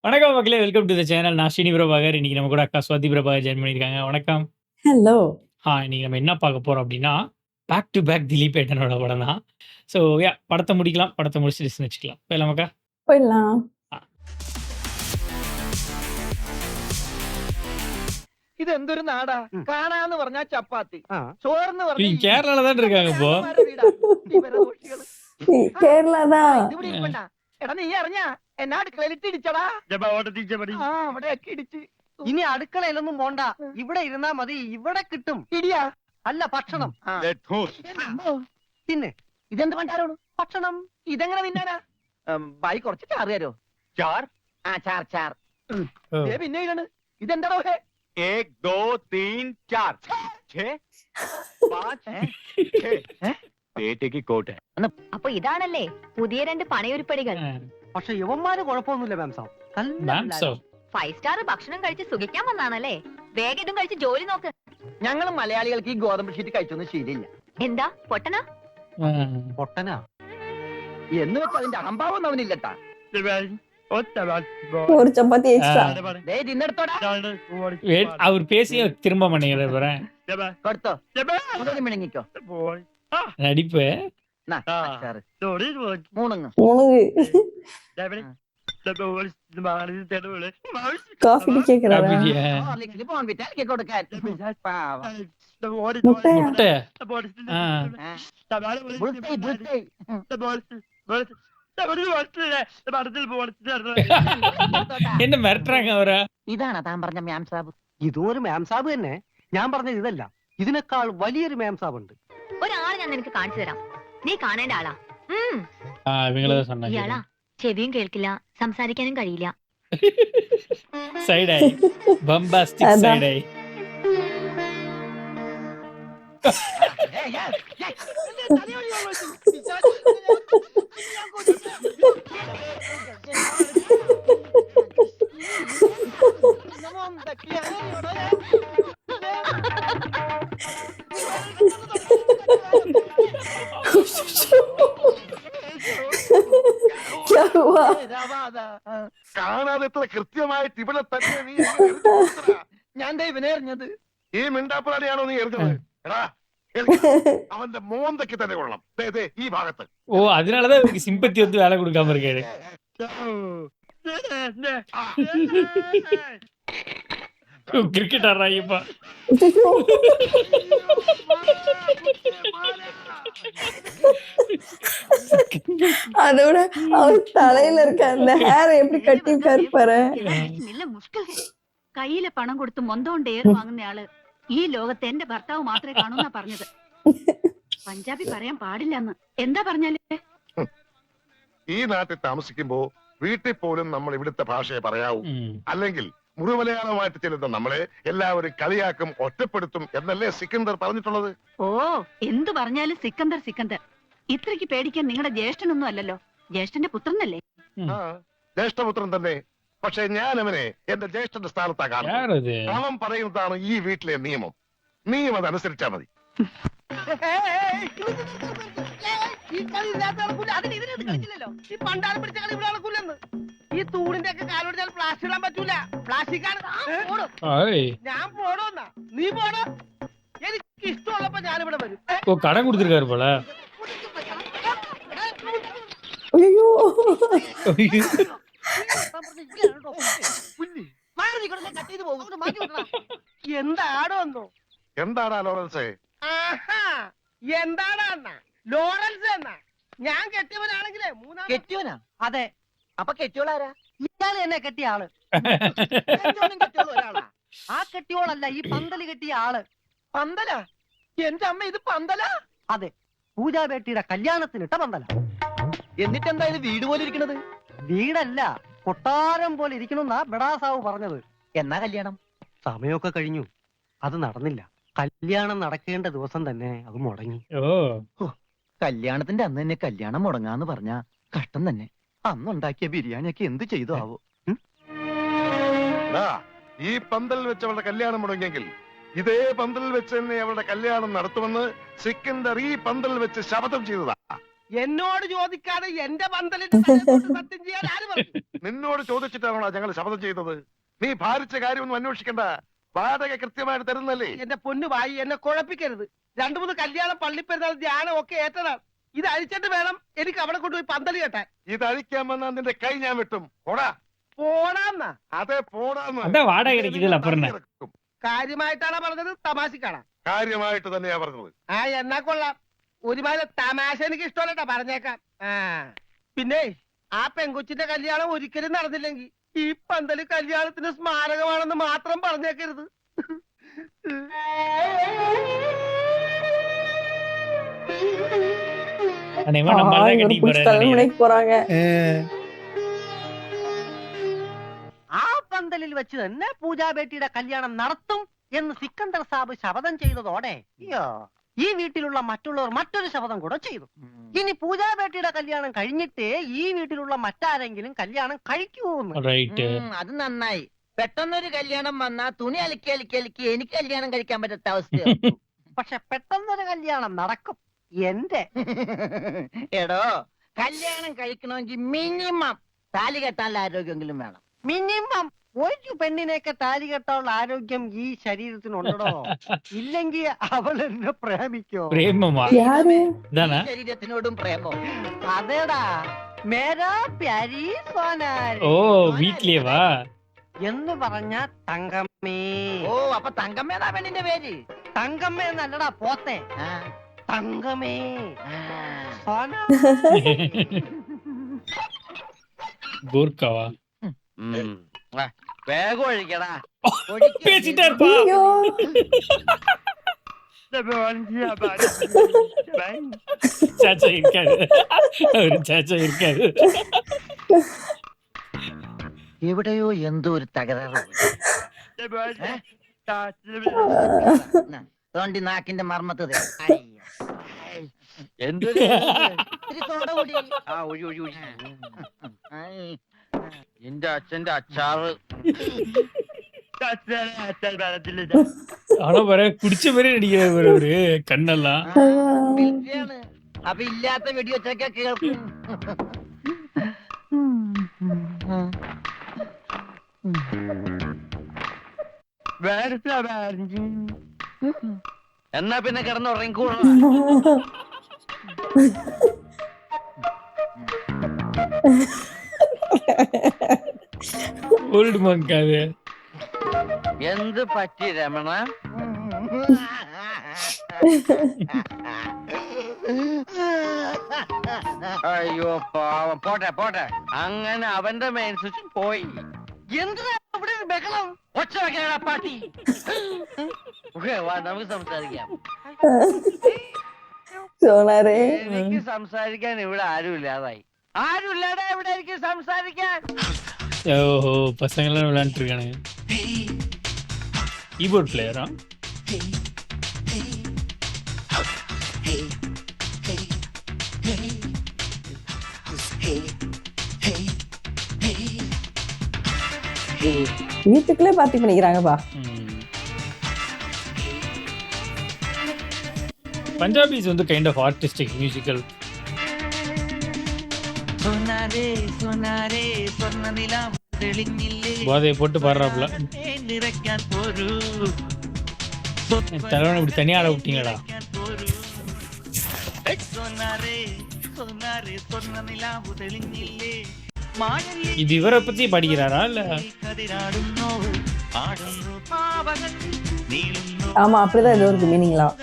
வணக்கம் மக்களே! Welcome to the channel. நான் ஸ்ரீனி பிரபாகர். இன்னைக்கு நம்ம கூட அக்கா ஸ்வாதி பிரபாகர் ஜாயின் பண்ணியிருக்காங்க. வணக்கம். ஹலோ. இன்னைக்கு நம்ம என்ன பார்க்க போறோம் அப்டின்னா, பேக் டூ பேக் திலீப் ஏட்டனோட படம் தான். ஸோ படத்த முடிக்கலாம். படத்த முடிச்சு டிஸ்கஸ் வச்சுக்கலாம். போயிடலாமாக்கா? போயிடலாம். ഇത് എന്തൊരു നാടാ? കാണാന്ന് പറഞ്ഞാ ചപ്പാത്തി, ചോർന്ന് പറഞ്ഞാ நீங்க கேரளால தான் இருக்காங்க இப்போ. കേരള தான். എടാ നീ അറിഞ്ഞാ എന്നാ അടുക്കളയിലിട്ട് ഇടിച്ചടാ? അവിടെയൊക്കെ ഇടിച്ച്. ഇനി അടുക്കളയിലൊന്നും പോണ്ട, ഇവിടെ ഇരുന്നാ മതി. ഇവിടെ കിട്ടും ഇടിയാ അല്ല ഭക്ഷണം. പിന്നെ ഇതെന്ത് പണ്ടാരോട് ഭക്ഷണം? ഇതെങ്ങനെ തിന്നാനാ? ബായി കുറച്ച് ചാറ് തരോ? ചാർ ചാർ ചാർ. പിന്നെ ഇതാണ് ഇതെന്താണോ? 1 2 3 4 6 5 6 പേറ്റയ്ക്ക് കോട്ട്. അപ്പൊ ഇതാണല്ലേ പുതിയ രണ്ട് പണയൊരുപ്പടികൾ. പക്ഷെ യവന്മാര് കുഴപ്പമൊന്നുമില്ല മാം സാബ്. ഫൈവ് സ്റ്റാർ ഭക്ഷണം കഴിച്ച് സുഖിക്കാൻ വന്നാണല്ലേ. വേഗം ഇതും കഴിച്ച് ജോലി നോക്ക്. ഞങ്ങൾ മലയാളികൾക്ക് ഈ ഗോതമ്പ് ഷീറ്റ് കഴിച്ചൊന്നും ശീലമില്ല. എന്താ പൊട്ടനാ? പൊട്ടനാ എന്ന് വെച്ചാൽ അതിന്റെ അഹംഭാവം അവനില്ലട്ടാ. ஒரு சப்பாத்தி எக்ஸ்ட்ரா. அவர் பேசி திரும்ப பண்ணிக்கிறாரு. കൊടുത്തോ മിണങ്ങിക്കോ. நடிப்பு മൂണങ്ങ് காஃபி கேக்குறாரா? കൊടുക്കാൻ முட்டை. என்ன மிரட்டுறாங்க அவரை? ഇതാണ് താൻ പറഞ്ഞ മ്യാം സാബ്. ഇതും ഒരു മാം സാബ് തന്നെ. ഞാൻ പറഞ്ഞത് ഇതല്ല, ഇതിനേക്കാൾ വലിയൊരു മാം സാബ് ഉണ്ട്. ഒരാളെ ഞാൻ നിനക്ക് കാണിച്ചു തരാം. നീ കാണേണ്ട ആളാ. ഇയാളാ ചെവിയും കേൾക്കില്ല, സംസാരിക്കാനും കഴിയില്ല. സൈഡായി ബംബാസ്റ്റിക് സൈഡായി. കാണാതെ കൃത്യമായിട്ട് ഇവിടെ തന്നെ നീ ഞാൻ ഇവനെ എറിഞ്ഞത്. ഈ മിണ്ടാപ്പുറാണിയാണോ നീ എറിഞ്ഞത്? എടാ അവന്റെ മോന്തയ്ക്ക് തന്നെ കൊള്ളാം ഈ ഭാഗത്ത്. ஓ அதனாலதான் இவருக்கு சிம்பத்தி வந்து வேலை கொடுக்காம இருக்காரு. கிரிக்கெட் ஆடுறாங்க இப்ப. அதோட அவர் தலையில இருக்க அந்த ஹேர் எப்படி கட்டிருக்காரு பாரு. കയ്യിലെ പണം കൊടുത്ത് മൊന്തോണ്ട് ഏറ് വാങ്ങുന്നയാള് ഈ ലോകത്ത് എന്റെ ഭർത്താവ് മാത്രമേ കാണൂന്നാ പറഞ്ഞത്. പഞ്ചാബി പറയാൻ പാടില്ലെന്ന്. എന്താ പറഞ്ഞാലേ? ഈ നാട്ടിൽ താമസിക്കുമ്പോ വീട്ടിൽ പോലും നമ്മൾ ഇവിടുത്തെ ഭാഷയെ പറയാവൂ. അല്ലെങ്കിൽ മുഴുമലയാളമായിട്ട് ചെല്ലുന്ന നമ്മളെ എല്ലാവരും കളിയാക്കും, ഒറ്റപ്പെടുത്തും എന്നല്ലേ സിക്കന്ദർ പറഞ്ഞിട്ടുള്ളത്? ഓ എന്തു പറഞ്ഞാലും സിക്കന്ദർ സിക്കന്ദർ. ഇത്രയ്ക്ക് പേടിക്കാൻ നിങ്ങളുടെ ജ്യേഷ്ഠനൊന്നും അല്ലല്ലോ. ജ്യേഷ്ഠന്റെ പുത്രനല്ലേ? ജ്യേഷ്ഠപുത്രൻ തന്നെ. പക്ഷെ ഞാൻ അവനെ എന്റെ ജ്യേഷ്ഠന്റെ സ്ഥാനത്താ കാണുന്നത്. അവൻ പറയുന്നതാണ് ഈ വീട്ടിലെ നിയമം. നീയും അതനുസരിച്ചാ മതി. ഈ പണ്ടാരം പിടിച്ച കളി ഇവിടെ നടക്കൂലെന്ന്. ഈ തൂണിന്റെ ഒക്കെ കാലോട് ഞാൻ പ്ലാസ്റ്റിക് ഇടാൻ പറ്റൂല. പ്ലാസ്റ്റിക് ആണ്. ഞാൻ പോണോന്നാ നീ പോണോ? എനിക്ക് ഇഷ്ടമുള്ളപ്പോ ഞാനിവിടെ വരും. ஓ கடன் கொடுத்துருக்காரு போல. ஐயோ എന്താടോന്നോ? എന്താടാ ലോറൻസേ? എന്താടാ ലോറൻസ് എന്നാ? ഞാൻ കെട്ടിയവനാണെങ്കിലേ കെട്ടിയവനാ? അതെ. അപ്പൊ കെട്ടിയോളാരാ? ഇയാള് എന്നെ കെട്ടിയ ആള്. ഒരാളാ? ആ കെട്ടിയോളല്ല, ഈ പന്തല് കെട്ടിയ ആള്. പന്തലാ? എന്റെ അമ്മ ഇത് പന്തലാ? അതെ, പൂജാബേട്ടിയുടെ കല്യാണത്തിനിട്ട പന്തല. എന്നിട്ടെന്താ ഇത് വീട് പോലെ ഇരിക്കണത്? വീടല്ല, കൊട്ടാരം പോലെ ഇരിക്കണമെന്നാ ബെടാസാവ് പറഞ്ഞത്. എന്നാ കല്യാണം? സമയമൊക്കെ കഴിഞ്ഞു, അത് നടന്നില്ല. കല്യാണം നടക്കേണ്ട ദിവസം തന്നെ അത് മുടങ്ങി. കല്യാണത്തിന്റെ അന്ന് തന്നെ കല്യാണം മുടങ്ങാന്ന് പറഞ്ഞ കഷ്ടം തന്നെ. അന്നുണ്ടാക്കിയ ബിരിയാണിയൊക്കെ എന്ത് ചെയ്തു ആവോ? ഈ പന്തൽ വെച്ച് അവളുടെ കല്യാണം മുടങ്ങിയെങ്കിൽ ഇതേ പന്തൽ വെച്ച് തന്നെ അവളുടെ കല്യാണം നടത്തുമെന്ന് സിക്കന്ദർ ഈ പന്തൽ വെച്ച് ശപഥം ചെയ്തതാ. എന്നോട് ചോദിക്കാതെ എന്റെ പന്തലിന്റെ തലയിൽ സത്യം ചെയ്യാൻ ആര് പറഞ്ഞു? നിന്നോട് ചോദിച്ചിട്ടാണോ ഞങ്ങൾ ശപഥം ചെയ്തത്? നീ ഭാരിച്ച കാര്യമൊന്നും അന്വേഷിക്കണ്ട. വാടക കൃത്യമായിട്ട് തരുന്നല്ലേ? എന്റെ പൊന്നു വായി എന്നെ കുഴപ്പിക്കരുത്. 2-3 കല്യാണം, പള്ളിപ്പെരുന്നാൾ, ധ്യാനം ഒക്കെ ഏറ്റതാണ്. ഇത് അഴിച്ചിട്ട് വേണം എനിക്ക് അവിടെ കൊണ്ടുപോയി പന്തല് കെട്ടാൻ. ഇത് അഴിക്കാൻ വന്നാൽ നിന്റെ കൈ ഞാൻ വെട്ടും. പോടാ. പോടാന്നാ? അതെ പോടാന്ന്. அதான் வாடகை கிடைக்குதுல்ல, அப்புறம் என்ன? കാര്യമായിട്ടാണോ പറഞ്ഞത്, തമാശക്കാണോ? കാര്യമായിട്ട് തന്നെയാ പറഞ്ഞത്. ആ എന്നാ കൊള്ളാം. ഒരുമാതിരി തമാശ എനിക്ക് ഇഷ്ടമല്ലട്ടാ, പറഞ്ഞേക്കാം. ആ പിന്നെ ആ പെങ്കൊച്ചിന്റെ കല്യാണം ഒരിക്കലും നടന്നില്ലെങ്കിൽ ഈ പന്തല് കല്യാണത്തിന് സ്മാരകമാണെന്ന് മാത്രം പറഞ്ഞേക്കരുത്. அநேகமா நம்ம தான் கட்டி போறாரு. கல்யாணம் போறாங்க. ആ പന്തലിൽ വെച്ച് തന്നെ പൂജാബേട്ടിയുടെ കല്യാണം നടത്തും എന്ന് സിക്കന്ദർ സാബ് ശപഥം ചെയ്തതോടെ ഈ വീട്ടിലുള്ള മറ്റുള്ളവർ മറ്റൊരു ശപഥം കൂടെ ചെയ്തു. ഇനി പൂജാബേട്ടിയുടെ കല്യാണം കഴിഞ്ഞിട്ടേ ഈ വീട്ടിലുള്ള മറ്റാരെങ്കിലും കല്യാണം കഴിക്കൂന്ന്. റൈറ്റ്. അത് നന്നായി. പെട്ടെന്നൊരു കല്യാണം വന്നാ തുണി അലക്കി അലക്കി അലക്കി എനിക്ക് കല്യാണം കഴിക്കാൻ പറ്റാത്ത അവസ്ഥ. പക്ഷെ പെട്ടെന്നൊരു കല്യാണം നടക്കും എന്റെ. എടോ, കല്യാണം കഴിക്കണമെങ്കിൽ മിനിമം താലി കെട്ടാനുള്ള ആരോഗ്യമെങ്കിലും വേണം. മിനിമം ഒരു പെണ്ണിനെയൊക്കെ താലി കെട്ടാനുള്ള ആരോഗ്യം ഈ ശരീരത്തിനുണ്ടോ? ഇല്ലെങ്കിൽ അവൾ എന്നെ പ്രേമിക്കോ? பிரேமமா? யாரு? இதானா? ശരീരത്തിനോടും പ്രേമോ? അതേടാ, മേരാ പ്യാരി സോനാരി. ஓ, വീട്ടിലേ വാ എന്ന് പറഞ്ഞ തങ്കമ്മേ. ഓ, അപ്പൊ തങ്കമ്മേതാ പെണ്ണിന്റെ പേര്? തങ്കമ്മ എന്നല്ലടാ പോത്തെ, ആ, തങ്കമേ. ആ. സോനാ. ഗോർക്കാവാ? വേഗം ഒഴിക്കടാ. பேசிட்டே இருப்பா. ஐயோ. சாச்சா இருக்காது. ஒரு சாச்சா இருக்காது. എവിടെയോ എന്തോ ഒരു തകരാറ്. തോണ്ടി നാക്കിന്റെ മർമ്മത്ത് ദേ. എന്തൊരു ഇത്തിരി സോഡ കൂടി. ആ ഒഴി ഒഴി ഒഴി. ഐ. എന്റെ അച്ഛന്റെ അച്ചാറ്. ஆனா வர குடிச்ச மாதிரி நடிக்கிற ஒரு கண்ணெல்லாம். മിലിറ്ററിയാണ്. അപ്പൊ ഇല്ലാത്ത വെടിവെച്ചൊക്കെ കേൾക്കും. എന്നാ പിന്നെ കിടന്നുറങ്ങിക്കോളൂ. ஓல்டு மங்க் அது. എന്ത് പറ്റി രമണ? അയ്യോ പാവം. പോട്ടെ പോട്ടെ. അങ്ങനെ അവന്റെ മെയിൻ സ്വിച്ച് പോയി. എന്തിനാ ഇവിടെ ഒരു ബഹളം? ഒച്ച വെക്കാനാ പാട്ടി. വാ, നമുക്ക് സംസാരിക്കാം. சோனாரே. എനിക്ക് സംസാരിക്കാൻ ഇവിടെ ആരും ഇല്ലാതായി. ആരും ഇല്ലാതെ ഇവിടെ എനിക്ക് സംസാരിക്കാൻ. ஓஹோ, பசங்கெல்லாம் விளையாண்டுட்டு இருக்கானுங்க. கீபோர்ட் பிளேயரா? வீட்டுக்குள்ளே பார்ட்டி பண்ணிக்கிறாங்கப்பா. பஞ்சாபிஸ் வந்து கைண்ட் ஆஃப் ஆர்டிஸ்டிக் மியூசிக்கல். போதையை போட்டு பாடுறாப்புல. தலைவனை இப்படி தனியா ஆட விட்டீங்களா? இது இவரை பத்தி படிக்கிறாரா இல்ல? ஆமா, அப்படிதான் ஏதோ இருக்கு மீனிங்லாம்.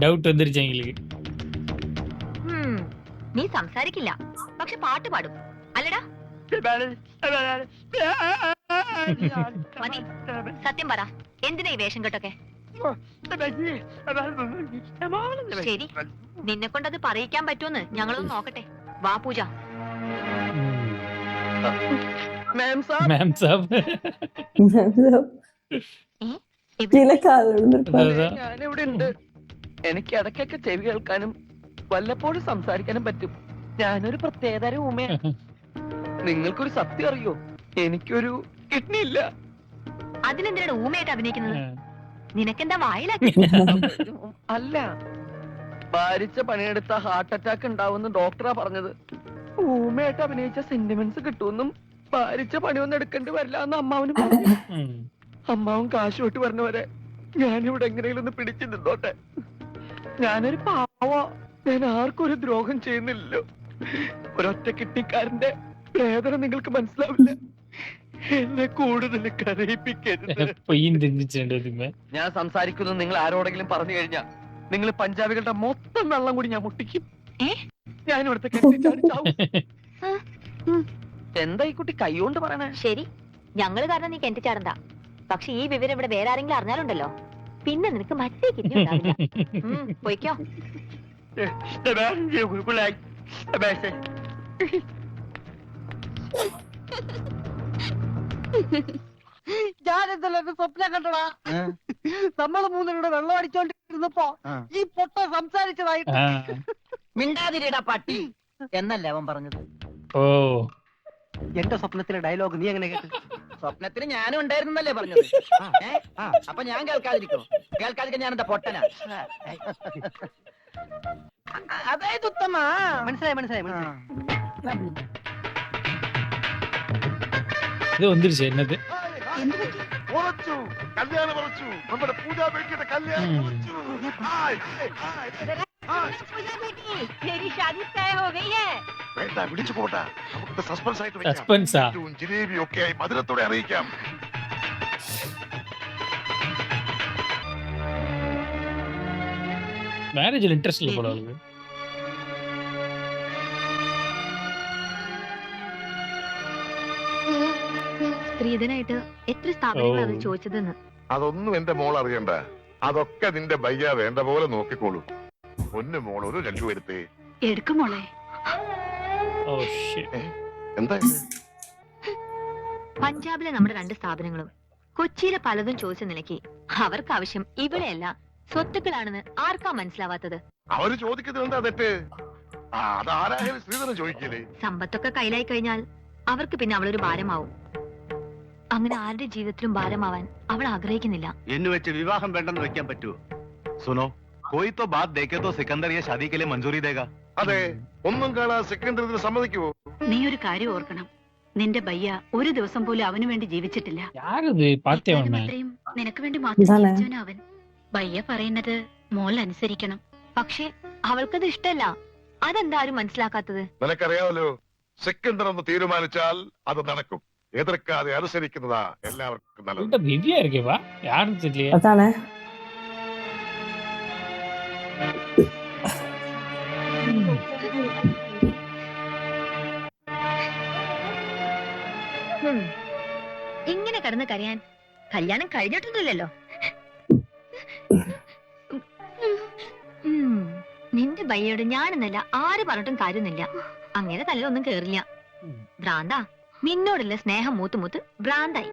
ഡൗട്ട് வந்துருச்சு എங்களுக்கு. നീ സംസാരിക്കില്ല, പക്ഷെ പാട്ട് പാടും അല്ലടാ? മതി, സത്യം പറ, എന്തിനാ ഈ വേഷം കെട്ടൊക്കെ? ശരി, നിന്നെ കൊണ്ടത് പറയിക്കാൻ പറ്റുമെന്ന് ഞങ്ങളൊന്ന് നോക്കട്ടെ. വാ പൂജ. മാം സാബ് കീഴക്കാൽ വിழுந்திருப்பாரு. ഞാനിവിടെ ഉണ്ട്. എനിക്ക് ഇടയ്ക്കൊക്കെ ചെവി കേൾക്കാനും വല്ലപ്പോഴും സംസാരിക്കാനും പറ്റും. ഞാനൊരു പ്രത്യേകതരം ഊമയാ. നിങ്ങൾക്കൊരു സത്യം അറിയോ? എനിക്കൊരു കിഡ്നി ഇല്ല. അതിനെന്തിനാണ് ഊമയായിട്ട് അഭിനയിക്കുന്നത്? നിനക്കെന്താ വായില? അല്ല, ഭാരിച്ച പണിയെടുത്ത ഹാർട്ട് അറ്റാക്ക് ഉണ്ടാവുമെന്ന് ഡോക്ടറാ പറഞ്ഞത്. ഊമയായിട്ട് അഭിനയിച്ച സെന്റിമെന്റ്സ് കിട്ടുമെന്നും ഭാരിച്ച പണിയൊന്നും എടുക്കേണ്ടി വരില്ല എന്ന് അമ്മാവനും പറഞ്ഞു. അമ്മാവൻ കാശ് വിട്ട് പറഞ്ഞവരെ ഞാനിവിടെ എങ്ങനെയെങ്കിലും ഒന്ന് പിടിച്ചു നിന്നോട്ടെ. ഞാനൊരു പാവ, ഞാൻ ആർക്കും ഒരു ദ്രോഹം ചെയ്യുന്നില്ലല്ലോ. ഒരൊറ്റ കിഡ്നിക്കാരന്റെ വേദന നിങ്ങൾക്ക് മനസ്സിലാവില്ല. എന്നെ കൂടുതൽ കരയിപ്പിക്കരുത്. ഞാൻ സംസാരിക്കുന്നു നിങ്ങൾ ആരോടെങ്കിലും പറഞ്ഞു കഴിഞ്ഞാ നിങ്ങൾ പഞ്ചാബികളുടെ മൊത്തം വെള്ളം കൂടി ഞാൻ മുട്ടിക്കും. ഞാൻ ഇവിടുത്തെ എന്താ ഈ കുട്ടി കൈകൊണ്ട് പറയണേ? ശരി, ഞങ്ങള് കാരണം നീ കെട്ടിച്ചാടണ്ട. പക്ഷെ ഈ വിവരം ഇവിടെ വേറെ ആരെങ്കിലും അറിഞ്ഞാലുണ്ടല്ലോ, പിന്നെ നിനക്ക് മറ്റേ കിഡ്നി ഉണ്ടാവില്ല. പോയിക്കോ. ഞാനെന്തല്ലോ സ്വപ്നം കണ്ടടാ. നമ്മള് മൂന്നിലൂടെ വെള്ളം അടിച്ചോണ്ടിരുന്നപ്പോ ഈ പൊട്ട സംസാരിച്ചതായിട്ട്. മിണ്ടാതിരിടാ പട്ടി എന്നല്ലേ അവൻ പറഞ്ഞത്. ഓ, എന്റെ സ്വപ്നത്തിലെ ഡയലോഗ് നീ എങ്ങനെ കേട്ടു? സ്വപ്നത്തിന് ഞാനും ഉണ്ടായിരുന്നല്ലേ പറഞ്ഞത്. അപ്പൊ ഞാൻ കേൾക്കാതിരിക്കോ? കേൾക്കാതിരിക്കാൻ ഞാൻ എന്താ പൊട്ടനാ? അതായത് ഉത്തമ മനസ്സിലായി മനസ്സിലായി മനസ്സിലായി. ഇത് വന്നിരിച്ചു എന്നത്. ഉറച്ചു, കല്യാണം ഉറച്ചു. നമ്മുടെ പൂജാ ബേട്ടിയുടെ കല്യാണം ഉറച്ചു. വേണ്ട, വിളിച്ചു പോട്ടാ. നമുക്ക് സസ്പെൻസ് ആയിട്ട് വെക്കാം. സസ്പെൻസാ? ജിലേബി ഒക്കെ ആയി മധുരത്തോടെ അറിയിക്കാം. മാരേജിൽ ഇൻട്രസ്റ്റ് ഇല്ല പോലെ അവൾക്ക്. സ്ത്രീധനായിട്ട് എത്ര സ്ഥാപനങ്ങളാണ് ചോദിച്ചതെന്ന്. അതൊന്നും എന്റെ മോൾ അറിയണ്ട. അതൊക്കെ നിന്റെ ബയ്യ വേണ്ട പോലെ നോക്കിക്കോളൂ. പൊന്നു മോൾ ഒരു രണ്ടു എടുത്തേ. എടുക്കുമോളെ. Oh shit. എന്താ പഞ്ചാബിലെ നമ്മുടെ 2 സ്ഥാപനങ്ങളും കൊച്ചിയിലെ പലതും ചോദിച്ച നിലയ്ക്ക് അവർക്ക് ആവശ്യം ഇവിടെയല്ല സ്വത്തുക്കളാണെന്ന് ആർക്കാ മനസ്സിലാവാത്തത്? അവര് ചോദിക്കുന്നത് എന്താ തെറ്റ്? അതാരായാലും ശ്രീധരൻ ചോദിക്കലേ. സമ്പത്തൊക്കെ കയ്യിലായി കഴിഞ്ഞാൽ അവർക്ക് പിന്നെ അവളൊരു ഭാരമാവും. അങ്ങനെ ആരുടെ ജീവിതത്തിലും ഭാരമാവാൻ അവൾ ആഗ്രഹിക്കുന്നില്ല. എന്ന് വെച്ച് വിവാഹം വേണ്ടെന്ന് വെക്കാൻ പറ്റുമോ? സുനോ, कोई तो बात देखे तो सिकंदर ये शादी के लिए मंजूरी देगा. അതെ, ഒന്നും കാണാൻ സെക്കൻഡറി ഇതിന് സമ്മതിക്കുവോ? നീ ഒരു കാര്യം ഓർക്കണം, നിന്റെ ബയ്യ ഒരു ദിവസം പോലും അവന് വേണ്ടി ജീവിച്ചിട്ടില്ല. யாரது பாத்தேவண்ணே? അത്രയും നിനക്ക് വേണ്ടി മാത്രം ജീവിച്ചവനാ അവൻ. ബയ്യ പറയുന്നത് മോൾ അനുസരിക്കണം. പക്ഷേ അവൾക്കത് ഇഷ്ടല്ല. അതെന്താ ആരും മനസ്സിലാക്കാത്തത്? നിനക്കറിയാമല്ലോ, സെക്കൻഡർ ഒന്ന് തീരുമാനിച്ചാൽ അത് നടക്കും. എതിർക്കാതെ അനുസരിക്കുന്നതാ എല്ലാവർക്കും നല്ലത്. இந்த திவ்யா இருக்கேவா? யாருன்னு தெரியலையே. അതാണ് ഇങ്ങനെ കിടന്ന് കരയാൻ കല്യാണം കഴിഞ്ഞിട്ടൊന്നുമില്ലല്ലോ. നിന്റെ ബയ്യോട് ഞാനെന്നല്ല ആര് പറഞ്ഞിട്ടും കാര്യമൊന്നുമില്ല. അങ്ങനെ തലയിലൊന്നും കേറില്ല. ഭ്രാന്താ, നിന്നോടുള്ള സ്നേഹം മൂത്ത് മൂത്ത് ഭ്രാന്തായി.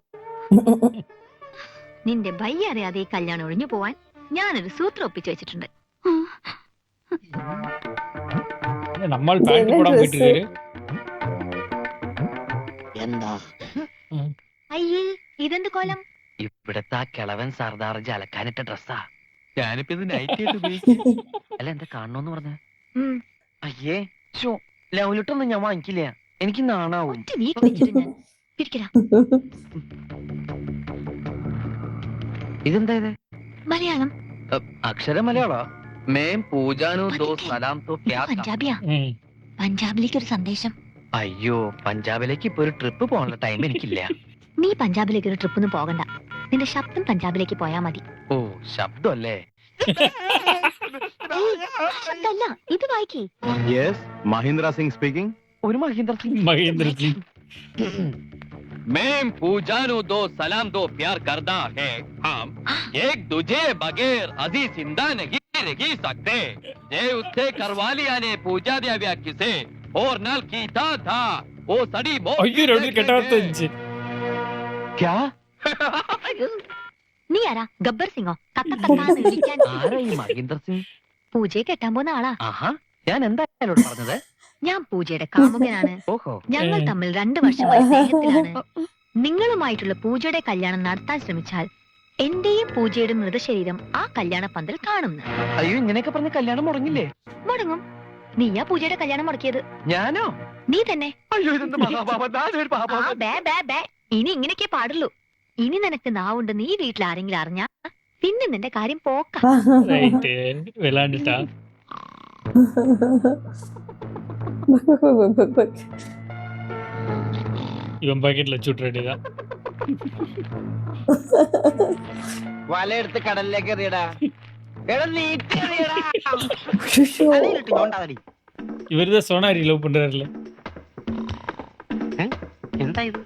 നിന്റെ ബയ്യ അറിയാതെ ഈ കല്യാണം ഒഴിഞ്ഞു പോവാൻ ഞാനൊരു സൂത്രം ഒപ്പിച്ചു വെച്ചിട്ടുണ്ട്. നമ്മൾ പാന്റ് போடாம போயிட்டு இருக்காரு. എന്താ അയ്യേ, ഇതെന്ത് കോലം? ഇവിടത്തെ ആ കിളവൻ സർദാർജി അലക്കാനിട്ട ഡ്രസ്സാ. ഞാനിപ്പോ ഇത് നൈറ്റ് അല്ല എന്താ കാണണോന്ന് പറഞ്ഞ? അയ്യേ ഷോ, ലൗലിട്ടൊന്നും ഞാൻ വാങ്ങിക്കില്ല, എനിക്ക് നാണാവും. ഒറ്റ വീട്ടിൽ വെച്ചിട്ട് ഞാൻ പിടിക്കലാ. ഇതെന്താ ഇത്? മലയാളം. അക്ഷരം മലയാളോ? മേം പൂജാനു ദോ സലാം തോ ക്യാ? പഞ്ചാബിയാ. പഞ്ചാബിലേക്ക് ഒരു സന്ദേശം. അയ്യോ, പഞ്ചാബിലേക്ക് ഇപ്പൊ ഒരു ട്രിപ്പ് പോകാനുള്ള ടൈം എനിക്കില്ല. നീ പഞ്ചാബിലേക്ക് ഒരു ട്രിപ്പൊന്നും പോകണ്ട. നിന്റെ ശബ്ദം പഞ്ചാബിലേക്ക് പോയാ മതി. ഓ, ശബ്ദമല്ലേ? ശബ്ദമല്ല, ഇത് വായിക്കേ. Yes, Mahindra Singh speaking. ഒരു മഹീന്ദ്ര സിംഗ്. മഹേന്ദ്ര സിംഗ്. मैं पूजानु दो सलाम दो प्यार करदा है हम एक दूजे बगैर अजी जिंदा नहीं रह सकते. जे उत्थे करवालिया ने पूजा दिया व्या किसे और नल कीता था वो सड़ी बहुत. അയ്യോ, രണ്ടു കെട്ടാത്ത. ക്യാ? നീ ആരാ? ഗബ്ബർ സിംഗോ? കക്കക്കക്കാന്ന് വിളിക്കാൻ. ആരാ ഈ മഹീന്ദ്ര സിംഗ്? പൂജയെ കെട്ടാൻ പോകുന്ന ആളാ. ആഹാ, ഞാൻ എന്താ എന്നോട് പറഞ്ഞത്? ഞാൻ പൂജയുടെ കാമുകനാണ്. ഓഹോ. ഞങ്ങൾ തമ്മിൽ 2 വർഷമായി സ്നേഹത്തിലാണ്. നിങ്ങളുമായിട്ടുള്ള പൂജയുടെ കല്യാണം നടത്താൻ ശ്രമിച്ചാൽ എന്റെയും പൂജയുടെ മൃതശരീരം ആ കല്യാണ പന്തൽ കാണുന്നു. അയ്യോ, ഇങ്ങനെയൊക്കെ പറഞ്ഞ കല്യാണം മുടങ്ങില്ലേ? മുടങ്ങും. നീയാ പൂജയുടെ കല്യാണം മുടക്കിയത്. ഞാനോ? നീ തന്നെ. അയ്യോ, ഇതെന്ത് മഹാപാപം, ഞാനൊരു ആ, പാപം. Bay, bay, bay. ഇനി ഇങ്ങനെയൊക്കെ പാടുള്ളൂ. ഇനി നിനക്ക് നാവുണ്ട് നീ വീട്ടിൽ ആരെങ്കിലും അറിഞ്ഞാ പിന്നെ നിന്റെ കാര്യം പോക്ക. ரைட்டு விளையாண்டுட்டா. இவன் பாக்கெட்ல வச்சு விட்டுற வேண்டியதான். വലയെടുത്ത് കടലിലേക്ക് എറിയടാ. എടാ നീട്ടി എറിയടാ. ശ്ശോ. തലയിലിട്ട് കൊണ്ടാവലി. இவருதான் சோனாரி லவ் பண்றாருல்ல. എന്താ ഇത്?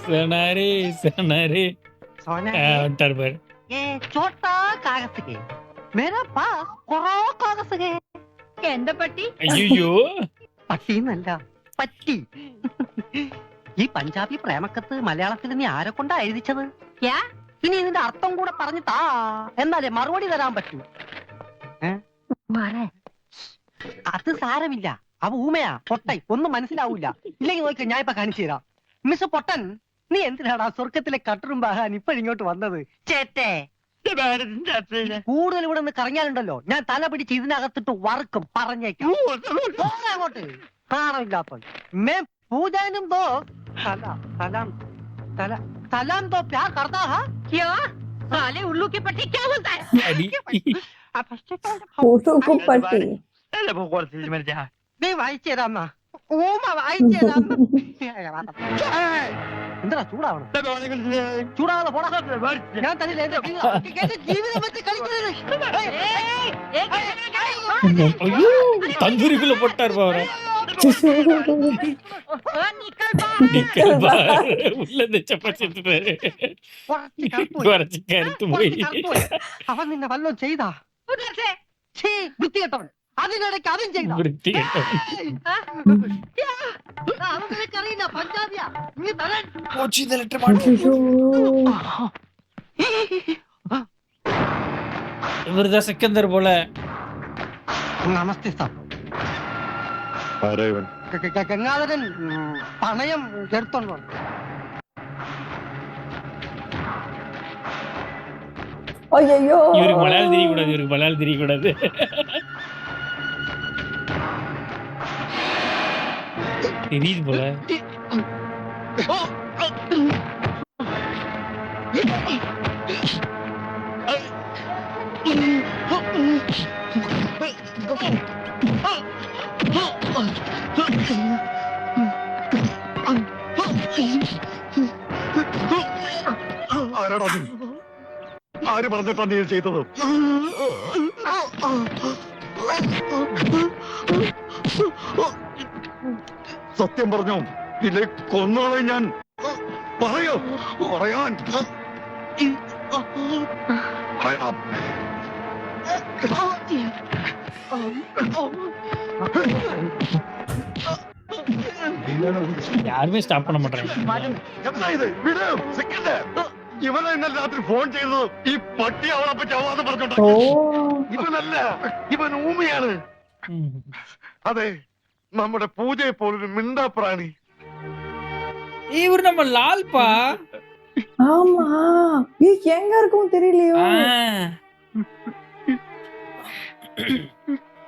சோனாரி சோனாரி സോന வந்துட்டாரு பாரு. ये छोटा कागज है, मेरा पास कोरा कागज है. എന്താ പട്ടി? ஐயோ പട്ടിന്നല്ല, പറ്റി. ഈ പഞ്ചാബി പ്രേമക്കത്ത് മലയാളത്തിൽ നീ ആരെ കൊണ്ടാ എഴുതിച്ചത്? യാ? ഇനി ഇതിന്റെ അർത്ഥം കൂടെ പറഞ്ഞു താ, എന്നാലേ മറുപടി തരാൻ പറ്റൂ. അത് സാരമില്ല, അവ ഊമയാ, പൊട്ടൈ, ഒന്നും മനസ്സിലാവൂല. ഇല്ലെങ്കിൽ നോക്കി ഞാൻ ഇപ്പൊ കാണിച്ചു തരാം. മിസ് പൊട്ടൻ, നീ എന്തിനാടാ സ്വർഗത്തിലെ കട്ടറുമ്പാകാൻ ഇപ്പോഴിങ്ങോട്ട് വന്നത്? ചേട്ടേ, കൂടുതൽ ഇവിടെ നിന്ന് കറങ്ങിയാലുണ്ടല്ലോ ഞാൻ തല പിടിച്ച് ഇതിനകത്തിട്ട് വറുക്കും, പറഞ്ഞേക്കാം. പോരെ അങ്ങോട്ട്, കാണമില്ലാത്ത മേ പൂജാനും ദോ സലാം സലാം സലാം ദോ പ്യാർ കർത്താ ഹാ. ക്യാ? സാലേ ഉള്ളൂ के पट्टी क्या बोलता है? அடி. ഫോട്ടോ को പട്ടി. നീ വായിച്ചു തരാം, ഊമ വായിച്ചു തരാം. എന്താ ചൂടാവണം? ചൂടാവാതെ പോടാ. ഞാൻ തന്നെ എന്റെ ജീവിതം വെച്ച് കളിക്കുന്നത്. ஐயோ தந்தூரிக்குள்ள போட்டாரு பாரு. நிக்கல் பாரு. உள்ள இந்த சப்பாத்தி எடுத்துட்டாரு. കുറച്ച് കരുത്ത് പോയി. അവൻ നിന്നെ വല്ലതും ചെയ്താ? വൃത്തി കെട്ടവൻ, അതിനിടയ്ക്ക് അതും ചെയ്താ? വൃത്തികെട്ടവൻ. അറിയില്ല പഞ്ചാബിയാ നീ തരാൻ. അയ്യോ. இவருதான் சிக்கந்தர் போல. നമസ്തേ സാർ. ആരാ ഇവൻ? ഗംഗാധരൻ പണയം എടുത്തോണ്ടോ? അയ്യോ. இவருக்கு மலையாளம் தெரியக்கூடாது, இவருக்கு மலையாளம் தெரியக்கூடாது. தெரியுது போல. ആരാടാ നീ? ആര് പറഞ്ഞിട്ടാ നീ ചെയ്തത്? സത്യം പറഞ്ഞോ, ഇല്ലേ കൊന്നാളെ ഞാൻ. പറയോ, പറയാൻ പറയാം. யாருமே ஸ்டாப் பண்ண மாட்டாங்க. എന്താ ഇത്? വിട്, സെക്കൻഡ്. ഇവനെ ഇന്നലെ രാത്രി ഫോൺ ചെയ്തത് ഈ പട്ടി അവളെ പറ്റി അവാദം ഓ. പറഞ്ഞോണ്ടാ. ഇവനല്ല, ഇവൻ ഊമയാണ്. അതെ, നമ്മുടെ പൂജയെ പോലൊരു മിണ്ടാപ്രാണി. இவரு நம்ம லால்பா. ஆமா. எங்க இருக்கும் தெரியலையோ.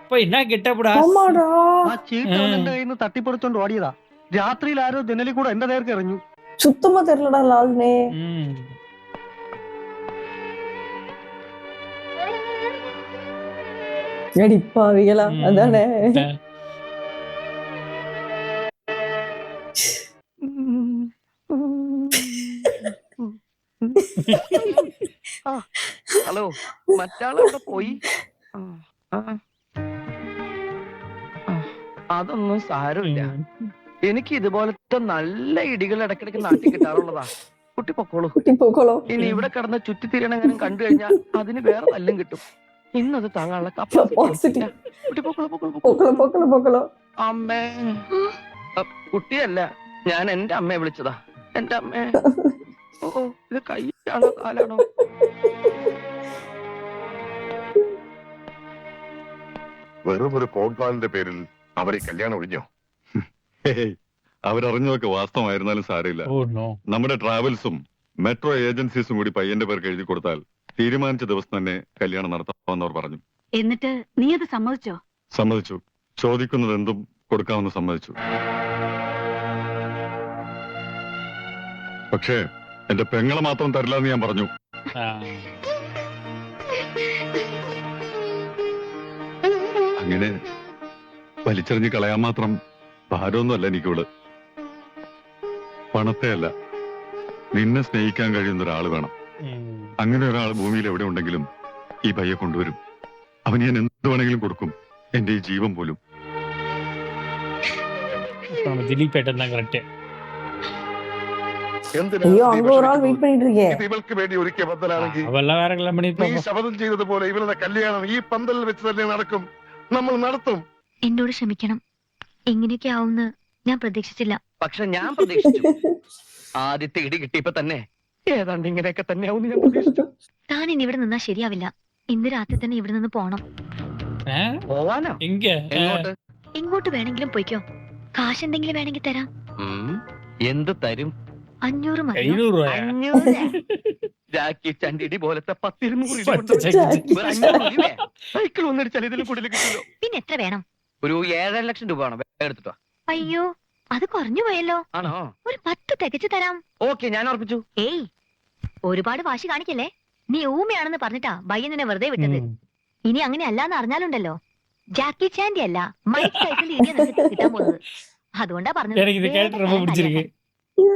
ഇപ്പൊ എന്നാ കെട്ടപ്പെടാ. ஆமாடா. ആ ചീട്ടവൻ എന്റെ കയ്യിൽ നിന്ന് തട്ടിപ്പറിച്ചോണ്ട് ഓടിയതാ. രാത്രിയിൽ ആരോ ജനലിൽ കൂടെ എന്റെ നേർക്ക് എറിഞ്ഞു. சுத்தமா தெரியலடா லால்னே. அடிப்பாவிகளா அதானே. ഹലോ, മറ്റാളവിടെ പോയി. അതൊന്നും സാരമില്ല. എനിക്ക് ഇതുപോലത്തെ നല്ല ഇടികൾ ഇടയ്ക്കിടയ്ക്ക് നാട്ടിൽ കിട്ടാറുള്ളതാ. കുട്ടി പൊക്കോളൂ. குட்டி போக்கலோ. ഇനി ഇവിടെ കിടന്ന് ചുറ്റിത്തിരിയണെങ്കിലും കണ്ടു കഴിഞ്ഞാൽ അതിന് വേറെ തല്ലും കിട്ടും. ഇന്നത് താങ്ങാനുള്ള Capacity. കുട്ടി പൊക്കോളൂ, പൊക്കോളൂ, പൊക്കോളൂ. போக்கலோ போக்கலோ போக்கலோ. അമ്മേ, കുട്ടിയല്ല, ഞാൻ എന്റെ അമ്മയെ വിളിച്ചതാ. എന്റെ അമ്മേ. ഓ, ഇത് കൈയാണോ കാലാണോ? വെറും ഒരു ഫോൺ കോളിന്റെ പേരിൽ അവർ ഈ കല്യാണം ഒഴിഞ്ഞോ? അവരറിഞ്ഞതൊക്കെ വാസ്തവമായിരുന്നാലും സാരമില്ല. Oh no. നമ്മുടെ ട്രാവൽസും മെട്രോ ഏജൻസീസും കൂടി പയ്യന്റെ പേർക്ക് എഴുതി കൊടുത്താൽ തീരുമാനിച്ച ദിവസം തന്നെ കല്യാണം നടത്താമെന്ന് അവർ പറഞ്ഞു. എന്നിട്ട് നീ അത് സമ്മതിച്ചോ? സമ്മതിച്ചു. ചോദിക്കുന്നത് എന്തും കൊടുക്കാമെന്ന് സമ്മതിച്ചു. പക്ഷേ എന്റെ പെങ്ങളെ മാത്രം തരില്ല എന്ന് ഞാൻ പറഞ്ഞു. ആ. അങ്ങനെ വലിച്ചെറിഞ്ഞ് കളയാൻ മാത്രം ഭാരമൊന്നുമല്ല എനിക്കിവള്. പണത്തെ അല്ല, നിന്നെ സ്നേഹിക്കാൻ കഴിയുന്ന ഒരാൾ വേണം. അങ്ങനെ ഒരാൾ ഭൂമിയിൽ എവിടെ ഉണ്ടെങ്കിലും ഈ പയ്യെ കൊണ്ടുവരും. അവന് ഞാൻ എന്ത് വേണമെങ്കിലും കൊടുക്കും, എന്റെ ഈ ജീവൻ പോലും. நம்ம திலீப் ஏட்டன் தான் கரெக்ட். ஐயோ அங்க ஒரு ஆள் வெயிட் பண்ணிட்டு இருக்கேன். ഇത് ഇവൾക്ക് വേണ്ടി ഒരുക്കിയ പന്തലാണെങ്കിൽ அவெல்லாம் வேற கல்யாணம் നീ பண்ணிருப்பாங்க. ശപഥം ചെയ്തതുപോലെ ഇവളുടെ കല്യാണം ഈ പന്തലിൽ വെച്ച് തന്നെ നടക്കും. നമ്മൾ നടത്തും. എന്നോട് ക്ഷമിക്കണം. ഇങ്ങനെയൊക്കെ ആവുമെന്ന് ഞാൻ പ്രതീക്ഷിച്ചില്ല. പക്ഷെ ഞാൻ പ്രതീക്ഷിച്ചു. ആദ്യത്തെ ഇടി കിട്ടിയപ്പോ തന്നെ ഏതാണ്ട് ഇങ്ങനെയൊക്കെ തന്നെയാവും ഞാൻ പ്രതീക്ഷിച്ചു. താൻ ഇനി ഇവിടെ നിന്നാ ശരിയാവില്ല. ഇന്ന് രാത്രി തന്നെ ഇവിടെ നിന്ന് പോണം. പോവാനോ? எங்க? എങ്ങോട്ട്? ഇങ്ങോട്ട് വേണമെങ്കിലും പോയിക്കോ. കാശ് എന്തെങ്കിലും വേണമെങ്കിൽ തരാം. എന്ത് തരും? 500 മതി. 500 രൂപയാ? ജാക്കി ചണ്ടിടി പോലത്തെ 10-200 സൈക്കിൾ ഒന്നിടിച്ചാൽ ഇതിലും കൂടുതൽ കിട്ടുമല്ലോ. പിന്നെ എത്ര വേണം? ഒരു 7.5 ലക്ഷം രൂപ വേണം. എടുത്തിട്ടോ. അയ്യോ അത് കുറഞ്ഞു പോയല്ലോ. ആണോ? ഒരു 10 തികച്ചു തരാം. ഓക്കെ, ഞാൻ ഉറപ്പിച്ചു. ഏയ് ഒരുപാട് വാശി കാണിക്കല്ലേ. നീ ഊമയാണെന്ന് പറഞ്ഞിട്ടാ ബയ്യൻ നിന്നെ വെറുതെ വിട്ടത്. ഇനി അങ്ങനെ അല്ലാന്ന് അറിഞ്ഞാലുണ്ടല്ലോ, ജാക്കി ചാൻഡി അല്ല മൈക്ക് ടൈസന്റെ ഇടിയാ നിനക്ക് കിട്ടാൻ പോകുന്നത്. അതുകൊണ്ടാ പറഞ്ഞത്. எனக்கு இந்த கேரக்டர் ரொம்ப பிடிச்சிருக்கு.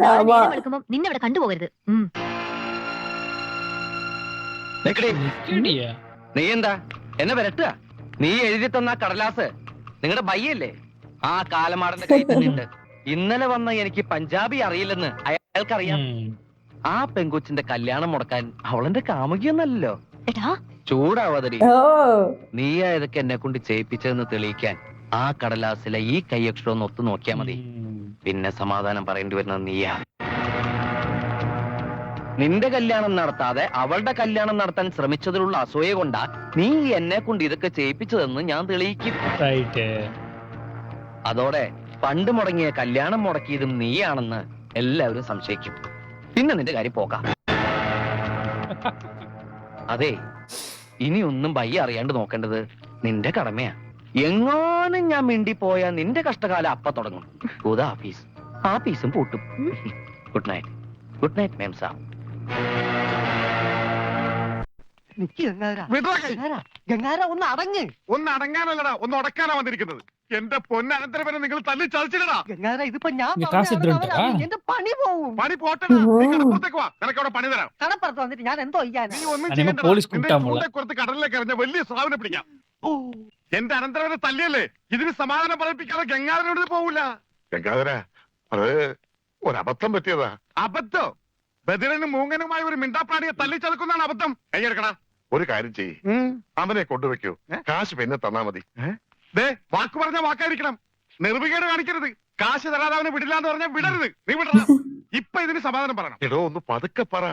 നാളെ നേരം വെളുക്കുമ്പോ നിന്നെ അവിടെ കണ്ടുപോകരുത്. நிக்கடியா? നീ എന്താ എന്നെ വരട്ടുക? നീ എഴുതി തന്ന കടലാസ് നിങ്ങളുടെ ബയ്യല്ലേ? ആ കാലമാടന്റെ കൈ തന്നിട്ട് ഇന്നലെ വന്ന എനിക്ക് പഞ്ചാബി അറിയില്ലെന്ന് അയാൾക്കറിയാം. ആ പെങ്കൊച്ചിന്റെ കല്യാണം മുടക്കാൻ അവളെന്റെ കാമുകിയൊന്നല്ലോ. എടാ ചൂടാവാതടി. ஓ നീയാ ഇതൊക്കെ എന്നെ കൊണ്ട് ചെയ്യിപ്പിച്ചതെന്ന് തെളിയിക്കാൻ ആ കടലാസിലെ ഈ കൈയക്ഷരം ഒന്ന് ഒത്തു നോക്കിയാ മതി. പിന്നെ സമാധാനം പറയേണ്ടി വരുന്നത് നീയാ. നിന്റെ കല്യാണം നടത്താതെ അവളുടെ കല്യാണം നടത്താൻ ശ്രമിച്ചതിലുള്ള അസൂയ കൊണ്ടാ നീ എന്നെ കൊണ്ട് ഇതൊക്കെ ചെയ്യിപ്പിച്ചതെന്ന് ഞാൻ തെളിയിക്കും. ரைட். അതോടെ പണ്ട് മുടങ്ങിയ കല്യാണം മുടക്കിയതും നീയാണെന്ന് എല്ലാവരും സംശയിക്കും. പിന്നെ നിന്റെ കാര്യം പോകാം. അതെ, ഇനി ഒന്നും ബയ്യ അറിയാണ്ട് നോക്കേണ്ടത് നിന്റെ കടമയാ. എങ്ങാനും ഞാൻ മിണ്ടിപ്പോയാ നിന്റെ കഷ്ടകാലം അപ്പ തുടങ്ങും. ആഫീസ് ആഫീസും പൂട്ടും. Good night. Good night ma'am sir. ഗംഗാര ഒന്ന് അടങ്ങ്. ഒന്ന് അടങ്ങാനല്ലടാ, ഒന്ന് ഉടക്കാനാ വന്നിരിക്കുന്നത്. എന്റെ പൊന്നനന്തരവനെ നിങ്ങൾ തല്ലി ചതച്ചിടടാ. ഗംഗാര ഇതിപ്പോ ഞാൻ ഇത് കാശ് പറഞ്ഞ ഇട്ടിട്ടാ? അവനറിയും. എന്റെ പണി പോവും. പണി പോട്ടടാ. നീ കടപ്പുറത്തേക്ക് വാ, നിനക്ക് അവിടെ പണി തരാം. കടപ്പുറത്ത് വന്നിട്ട് ഞാൻ എന്തോ ചെയ്യാനാ? നീ ഒന്നും അനിമ ചെയ്യണ്ട. പോലീസ് കൂട്ടാൻ പോല. കുറച്ച് കടലിലേക്ക് എറിഞ്ഞ വലിയ സ്രാവിനെ പിടിക്കാം. എന്റെ അനന്തരവനെ തല്ലിയല്ലേ, ഇതിന് സമാധാനം പറയിപ്പിക്കാതെ ഗംഗാധരനോട് പോവില്ല. ഗംഗാധര, അത് ഒരബദ്ധം പറ്റിയതാ. അബദ്ധം? ബദിരനും മൂങ്ങനുമായി ഒരു മിണ്ടാപ്രാണിയെ തല്ലിച്ചതക്കുന്നതാണ് അബദ്ധം. കൈയെടുക്കടാ. ഒരു കാര്യം ചെയ്യ്, അവനെ കൊണ്ടുവെക്കൂ. കാശ് പിന്നെ തന്നാ മതി. വാക്ക് പറഞ്ഞ വാക്കായിരിക്കണം. നിർവികേട് കാണിക്കരുത്. കാശ് തരാതെ അവനെ വിടില്ലാന്ന് പറഞ്ഞാൽ വിടരുത്. നീ വിടണം. ഇപ്പൊ ഇതിന് സമാധാനം പറയണം. എടോ ഒന്ന് പതുക്കെ പറ.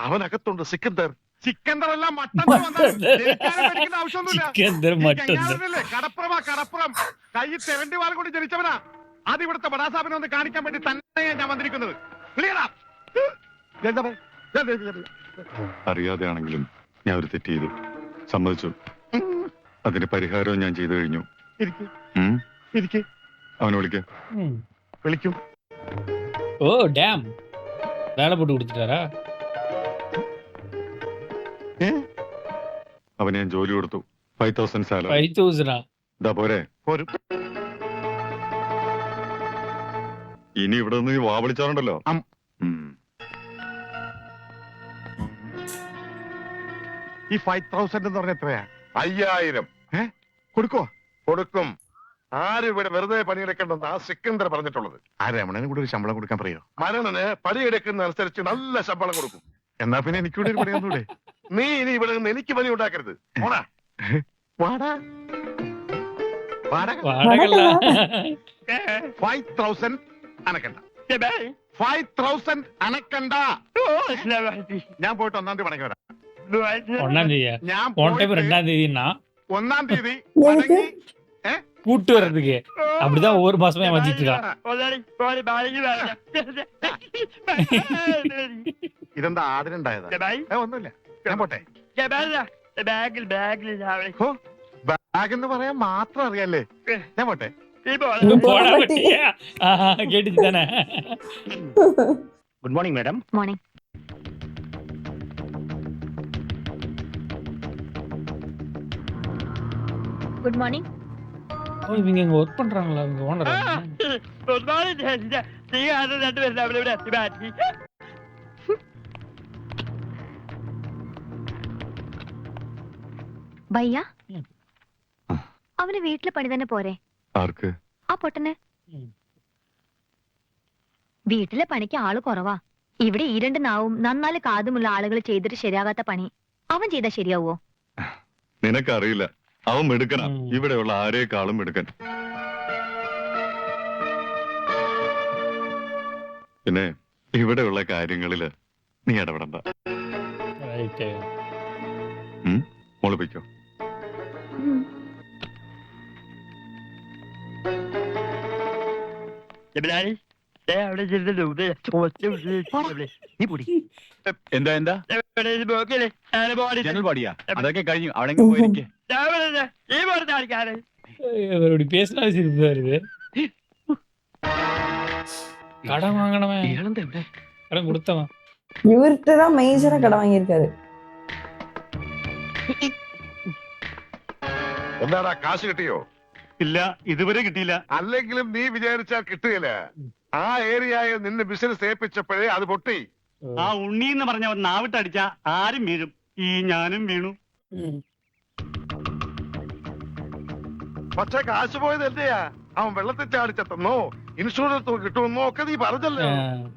അവനകത്തുണ്ട് സിക്കന്ദർ. സിക്കന്ദർ എല്ലാം മട്ടൻ ആവശ്യമൊന്നുമില്ല. കടപ്പുറം കൈ തെരണ്ടി വാൽ കൊണ്ട് ജനിച്ചവനാ. അത് ഇവിടുത്തെ ബടാസാബിനെ ഒന്ന് കാണിക്കാൻ വേണ്ടി തന്നെയാ ഞാൻ വന്നിരിക്കുന്നത്. അറിയാതെയാണെങ്കിലും ഞാൻ ഒരു തെറ്റ് ചെയ്തു, സമ്മതിച്ചു. അതിന് പരിഹാരവും ഞാൻ ചെയ്തു കഴിഞ്ഞു. അവനെ വിളിക്കും. ஓ டேம். வேலை போட்டு கொடுத்துட்டாரா? അവന് ഞാൻ ജോലി കൊടുത്തു. 5,000 സാലറി. 5,000. ഇതാ പോരെ. ഇനി ഇവിടെ നിന്ന് വാ വിളിച്ചാറുണ്ടല്ലോ. ഈ 5,000 എന്ന് പറഞ്ഞ എത്രയാ? 5,000. കൊടുക്കും. ആരും ഇവിടെ വെറുതെ പണിയെടുക്കണ്ടെന്ന് ആ സിക്കന്ദർ പറഞ്ഞിട്ടുള്ളത്. ആ രമണന് കൂടെ ഒരു ശമ്പളം കൊടുക്കാൻ പറയോ? മരണന് പണിയെടുക്കുന്ന അനുസരിച്ച് നല്ല ശമ്പളം കൊടുക്കും. എന്നാ പിന്നെ എനിക്കൂടെ ഒരു പണി ഒന്നൂടെ? നീ ഇനി ഇവിടെ നിന്ന് എനിക്ക് പണി ഉണ്ടാക്കരുത്. പോടാ. വാടാ. 5,000 അനക്കണ്ട. 5,000 അനക്കണ്ട. ഞാൻ പോയിട്ട് 1-ാം തീയതി മടങ്ങി വരാം. 1-ാം തീയതിയാ? ഞാൻ പോണ ടൈം 2-ാം തീയതിന്നാ? 1-ാം തീയതി മടങ്ങി கூட்டு வர்றதுக்கு அப்படிதான் ஒவ்வொரு மாசமே ஏமாத்திட்டு இருக்கான். ഇതെന്താ ആദ്യണ്ടായത്? ഒന്നുമില്ല, ഞാൻ പോട്ടെ. ബാഗ് എന്ന് പറയാൻ മാത്രം അറിയാല്ലേ? ഞാൻ പോട്ടെ. போடா பட்டியா. கேட்டுச்சு தானே. Good morning madam. Morning. Good morning. இவங்க இங்க ஒர்க் பண்றாங்களா? இவங்க ஓனர். ഭയ്യ അവന് വീട്ടിലെ പണി തന്നെ പോരെ? ആർക്ക്? ആ പൊട്ടന്. വീട്ടിലെ പണിക്ക് ആള് കുറവാ. ഇവിടെ ഈ രണ്ട് നാവും നന്നാല് കാതുമുള്ള ആളുകൾ ചെയ്തിട്ട് ശരിയാകാത്ത പണി അവൻ ചെയ്താൽ ശരിയാവോ? നിനക്കറിയില്ല, അവൻ മിടുക്കനാ. ഇവിടെയുള്ള ആരേക്കാളും മിടുക്കൻ. പിന്നെ ഇവിടെയുള്ള കാര്യങ്ങളില് നീ ഇടപെടണ്ട. മോളിപ്പിക്കോ. എന്താ എന്താ ജനൽ പാടിയാ? അതൊക്കെ കഴിഞ്ഞു, അവിടെ പോയിരിക്കേ. அப்படி பேசினா சிரிப்பு வருது. கடன் வாங்கினவன் கடன் கொடுத்தவன் இவர்கிட்ட தான் மேஜரா கடன் வாங்கியிருக்காரு. എന്താടാ, കാശ് കിട്ടിയോ? ഇല്ല, ഇതുവരെ കിട്ടിയില്ല. അല്ലെങ്കിലും നീ വിചാരിച്ചാൽ കിട്ടുകയില്ല. ആ ഏരിയയിൽ നിന്ന് ബിസിനസ് ഏൽപ്പിച്ചപ്പോഴേ അത് പൊട്ടി. ആ ഉണ്ണി എന്ന് പറഞ്ഞവൻ നാവിട്ടടിച്ച ആരും വീഴും. ഈ ഞാനും വീണു. പക്ഷെ കാശ് പോയത് എന്റെയാ. അവൻ വെള്ളത്തിൽ ചാടിച്ചെത്തുന്നോ ഇൻഷുറൻസ് കിട്ടുമെന്നോ ഒക്കെ നീ പറഞ്ഞല്ലോ.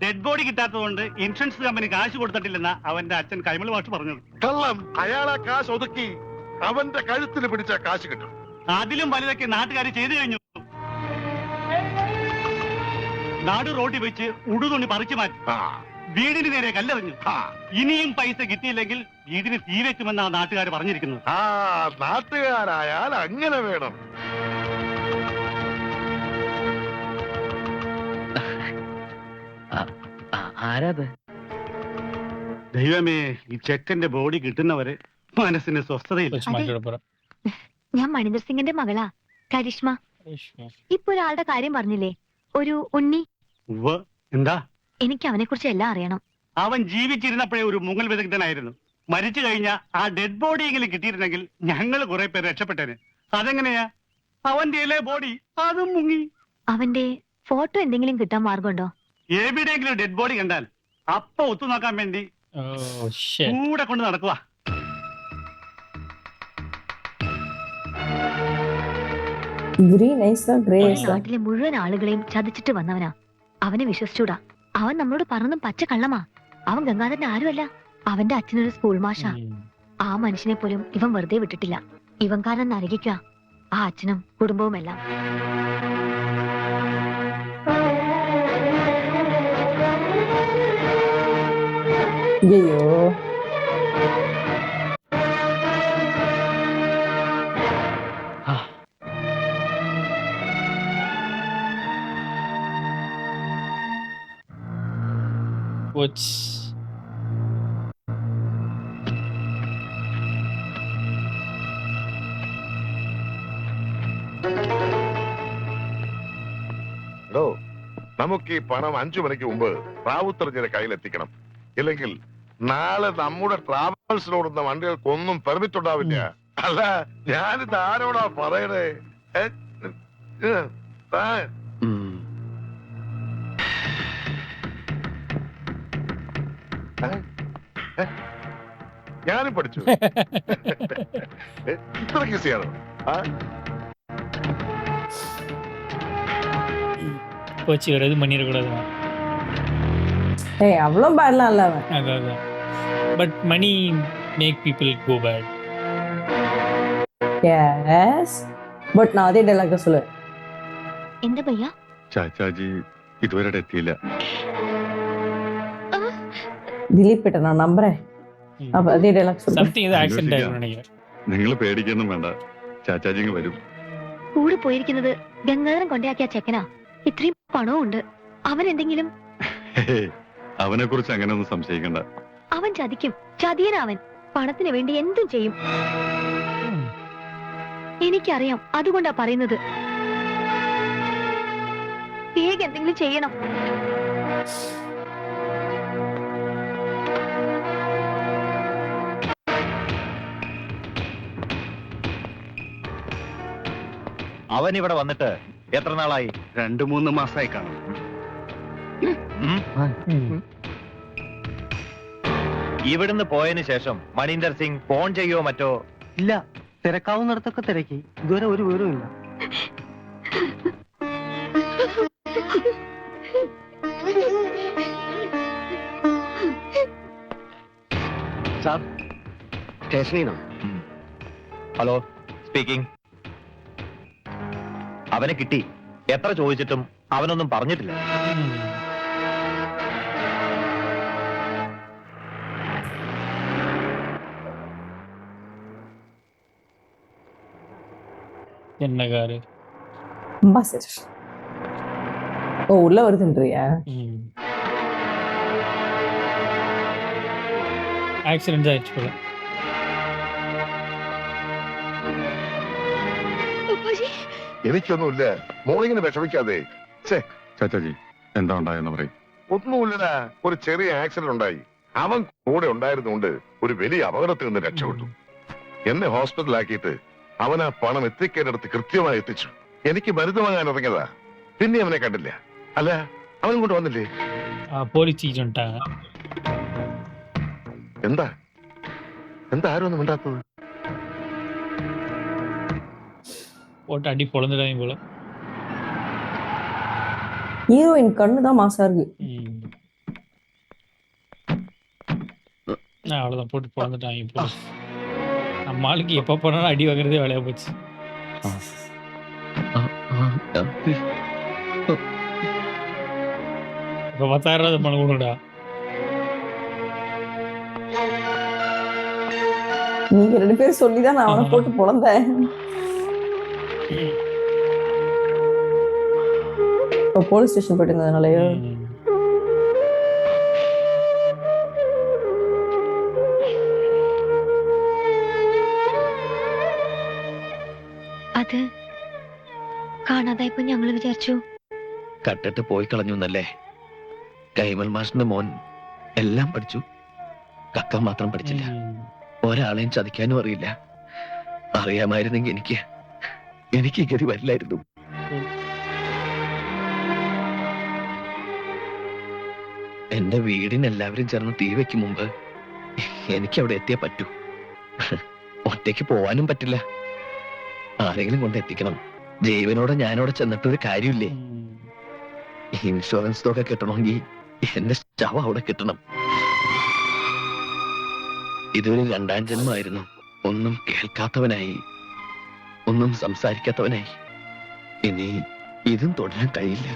ഡെഡ് ബോഡി കിട്ടാത്തതുകൊണ്ട് ഇൻഷുറൻസ് കമ്പനി കാശ് കൊടുത്തിട്ടില്ലെന്ന അവന്റെ അച്ഛൻ കൈമൾ മാഷ് പറഞ്ഞത്. കള്ളം. അയാളാ കാശ് ഒതുക്കി അവന്റെ കഴുത്തിന് പിടിച്ച കാശ് കിട്ടും. അതിലും വലുതൊക്കെ നാട്ടുകാർ ചെയ്തു കഴിഞ്ഞു. നാട് റോഡിൽ വെച്ച് ഉടുതുണി പറിച്ചു മാറ്റി വീടിന് നേരെ കല്ലെറിഞ്ഞു. ഇനിയും പൈസ കിട്ടിയില്ലെങ്കിൽ വീടിന് തീ വെക്കുമെന്നാണ് നാട്ടുകാർ പറഞ്ഞിരിക്കുന്നത്. ആ നാട്ടുകാരായാൽ അങ്ങനെ വേണം. ആരാത്? ദൈവമേ, ഈ ചെക്കന്റെ ബോഡി കിട്ടുന്നവരെ മനസ്സിന് സ്വസ്ഥതയില്ല. ഞാൻ മണിന്ദർ സിംഗിന്റെ മകളാ, കരിഷ്മ. ഇപ്പൊ ഒരാളുടെ കാര്യം പറഞ്ഞില്ലേ, ഒരു ഉണ്ണി. എന്താ? എനിക്ക് അവനെ കുറിച്ച് എല്ലാം അറിയണം. അവൻ ജീവിച്ചിരുന്നപ്പോഴേ ഒരു മുങ്ങൽ വിദഗ്ധനായിരുന്നു. മരിച്ചു കഴിഞ്ഞ ആ ഡെഡ് ബോഡി എങ്കിലും കിട്ടിയിരുന്നെങ്കിൽ ഞങ്ങൾ കുറെ പേര് രക്ഷപ്പെട്ടേനെ. അതെങ്ങനെയാ? അവന്റെ ബോഡി അതും മുങ്ങി. അവന്റെ ഫോട്ടോ എന്തെങ്കിലും കിട്ടാൻ മാർഗമുണ്ടോ? എവിടെയെങ്കിലും ഡെഡ് ബോഡി കണ്ടാൽ അപ്പൊ ഒത്തു നോക്കാൻ വേണ്ടി കൂടെ കൊണ്ട് നടക്കുക. നാട്ടിലെ മുഴുവൻ ആളുകളെയും ചതിച്ചിട്ട് വന്നവനാ. അവനെ വിശ്വസിച്ചൂടാ. അവൻ നമ്മളോട് പറഞ്ഞതും പച്ച കള്ളമാ. അവൻ ഗംഗാധരൻ ആരുമല്ല. അവന്റെ അച്ഛനൊരു സ്കൂൾ മാഷാ. ആ മനുഷ്യനെ പോലും ഇവൻ വെറുതെ വിട്ടിട്ടില്ല. ഇവൻ കാരണം നരകിക്കുക ആ അച്ഛനും കുടുംബവും എല്ലാം. ஐயோ, നമുക്ക് ഈ പണം 5 മണിക്ക് മുമ്പ് റാവുത്തറിന്റെ കയ്യിലെത്തിക്കണം. ഇല്ലെങ്കിൽ നാളെ നമ്മുടെ ട്രാവൽസിലോടുന്ന വണ്ടികൾക്കൊന്നും പെർമിറ്റ് ഉണ്ടാവില്ല. അല്ല, ഞാനിത് ആരോടാ പറയണേ? ഞാനും പഠിച്ചു. ഇത്രക്ക് ഈസിയാണോ? கோச்சிக்கிறது பண்ணிடக்கூடாது. அவ்வளவு பேட்லாம் இல்ல அவன். அதான். But money make people go bad. Yes. But நான் அதே dialogue சொல்லுவேன். എന്താ ഭയ്യ? ചാച്ചാജി ഇതുവരെ എത്തിയില്ല. ദിലീപ് ഏട്ടൻ ഞാൻ നമ്പറേ. അപ്പൊ അതേ dialogue சொல்லுவேன். സംതിങ് ഇത് ആക്സിഡന്റ് ആയിരുന്നു നിனைக்கிறேன். നിങ്ങൾ പേടിക്കൊന്നും വേണ്ട, ചാച്ചാജി വരും. കൂടെ പോയിരിക്കുന്നത് ഗംഗാധരൻ കൊണ്ടയാക്കിയ ചെക്കനാ. ഇത്രയും പണവും ഉണ്ട്. അവൻ എന്തെങ്കിലും അവനെ കുറിച്ച് അങ്ങനെയൊന്നും സംശയിക്കണ്ട. അവൻ ചതിക്കും. ചതിയനവൻ പണത്തിന് വേണ്ടി എന്തും ചെയ്യും. എനിക്കറിയാം, അതുകൊണ്ടാ പറയുന്നത്. വേഗം എന്തെങ്കിലും ചെയ്യണം. അവൻ ഇവിടെ വന്നിട്ട് എത്ര നാളായി? 2-3 മാസമായി കാണും. ഇവിടുന്ന് പോയതിനു ശേഷം മണീന്ദർ സിംഗ് ഫോൺ ചെയ്യോ മറ്റോ? ഇല്ല, തിരക്കാവുന്നിടത്തൊക്കെ തിരക്കി. ഇതുവരെ ഒരു വിവരവും ഇല്ല. സാർ, സ്റ്റേഷനിൽ ഹലോ, സ്പീക്കിംഗ്. അവനെ കിട്ടി. എത്ര ചോദിച്ചിട്ടും അവനൊന്നും പറഞ്ഞിട്ടില്ല. என்ன காரு? அம்பாசிடர். ஓ, உள்ள வருதுன்றியா? ஆக்சிடென்ட் ஆயிடுச்சு போல. എനിക്കൊന്നുമില്ല, മോളിങ്ങനെ വിഷമിക്കാതെ. ചാച്ചാജി, എന്താ ഉണ്ടായെന്ന് പറയും. ഒന്നുമില്ലടാ, ഒരു ചെറിയ ആക്സിഡന്റ് ഉണ്ടായി. അവൻ കൂടെ ഉണ്ടായിരുന്നുകൊണ്ട് ഒരു വലിയ അപകടത്തിൽ നിന്ന് രക്ഷപ്പെട്ടു. എന്നെ ഹോസ്പിറ്റലാക്കിയിട്ട് അവൻ ആ പണം എത്തിക്കേണ്ടടുത്ത് കൃത്യമായി എത്തിച്ചു. എനിക്ക് മരുന്ന് വാങ്ങാൻ ഇറങ്ങിയതാ. പിന്നെ അവനെ കണ്ടില്ല. അല്ല, അവൻ കൊണ്ട് വന്നില്ലേ? പോലീസ് ചീറ്റുണ്ടാ. എന്താ ആരും ഒന്നും മിണ്ടാത്തത്? போட்டு அடி பொழந்துடாங்க போல. ஹீரோயின் கண்ணு தான் மாசா இருக்கு. அவ்வளவுதான், போட்டு பொழந்துட்டாங்க போல. நம்ம ஆளுக்கு எப்ப போனாலும் அடி வாங்குறதே வேலையா போச்சு. இப்ப 10,000 சம்பளம் கொடுடா. நீங்க 2 பேரும் சொல்லிதான் நான் அவனை போட்டு பொழந்தேன். போலீஸ் ஸ்டேஷன் போயிட்டு இருந்ததுனாலயோ? അത് കാണാതായപ്പോ ഞങ്ങള് വിചാരിച്ചു കട്ടിട്ട് പോയി കളഞ്ഞു എന്നല്ലേ. കൈമൽ മാഷിന്റെ മോൻ എല്ലാം പഠിച്ചു, കക്ക മാത്രം പഠിച്ചില്ല. ഒരാളെയും ചതിക്കാനും അറിയില്ല. അറിയാമായിരുന്നെങ്കിൽ എനിക്ക് ഗതി വരില്ലായിരുന്നു. എന്റെ വീടിന് എല്ലാവരും ചേർന്ന് തീ വെക്കും മുമ്പ് എനിക്ക് അവിടെ എത്തിയേ പറ്റൂ. ഒറ്റയ്ക്ക് പോവാനും പറ്റില്ല. ആരെങ്കിലും കൊണ്ട് എത്തിക്കണം. ജീവനോടെ ഞാനവിടെ ചെന്നിട്ടൊരു കാര്യമില്ലേ. ഇൻഷുറൻസ് തുക കിട്ടണമെങ്കിൽ എന്റെ ശവം അവിടെ കിട്ടണം. ഇതൊരു 2ാം ജന്മമായിരുന്നു. ഒന്നും കേൾക്കാത്തവനായി, ഒന്നും സംസാരിക്കാത്തവനായി. ഇനി ഇതും തുടരാൻ കഴിയില്ല.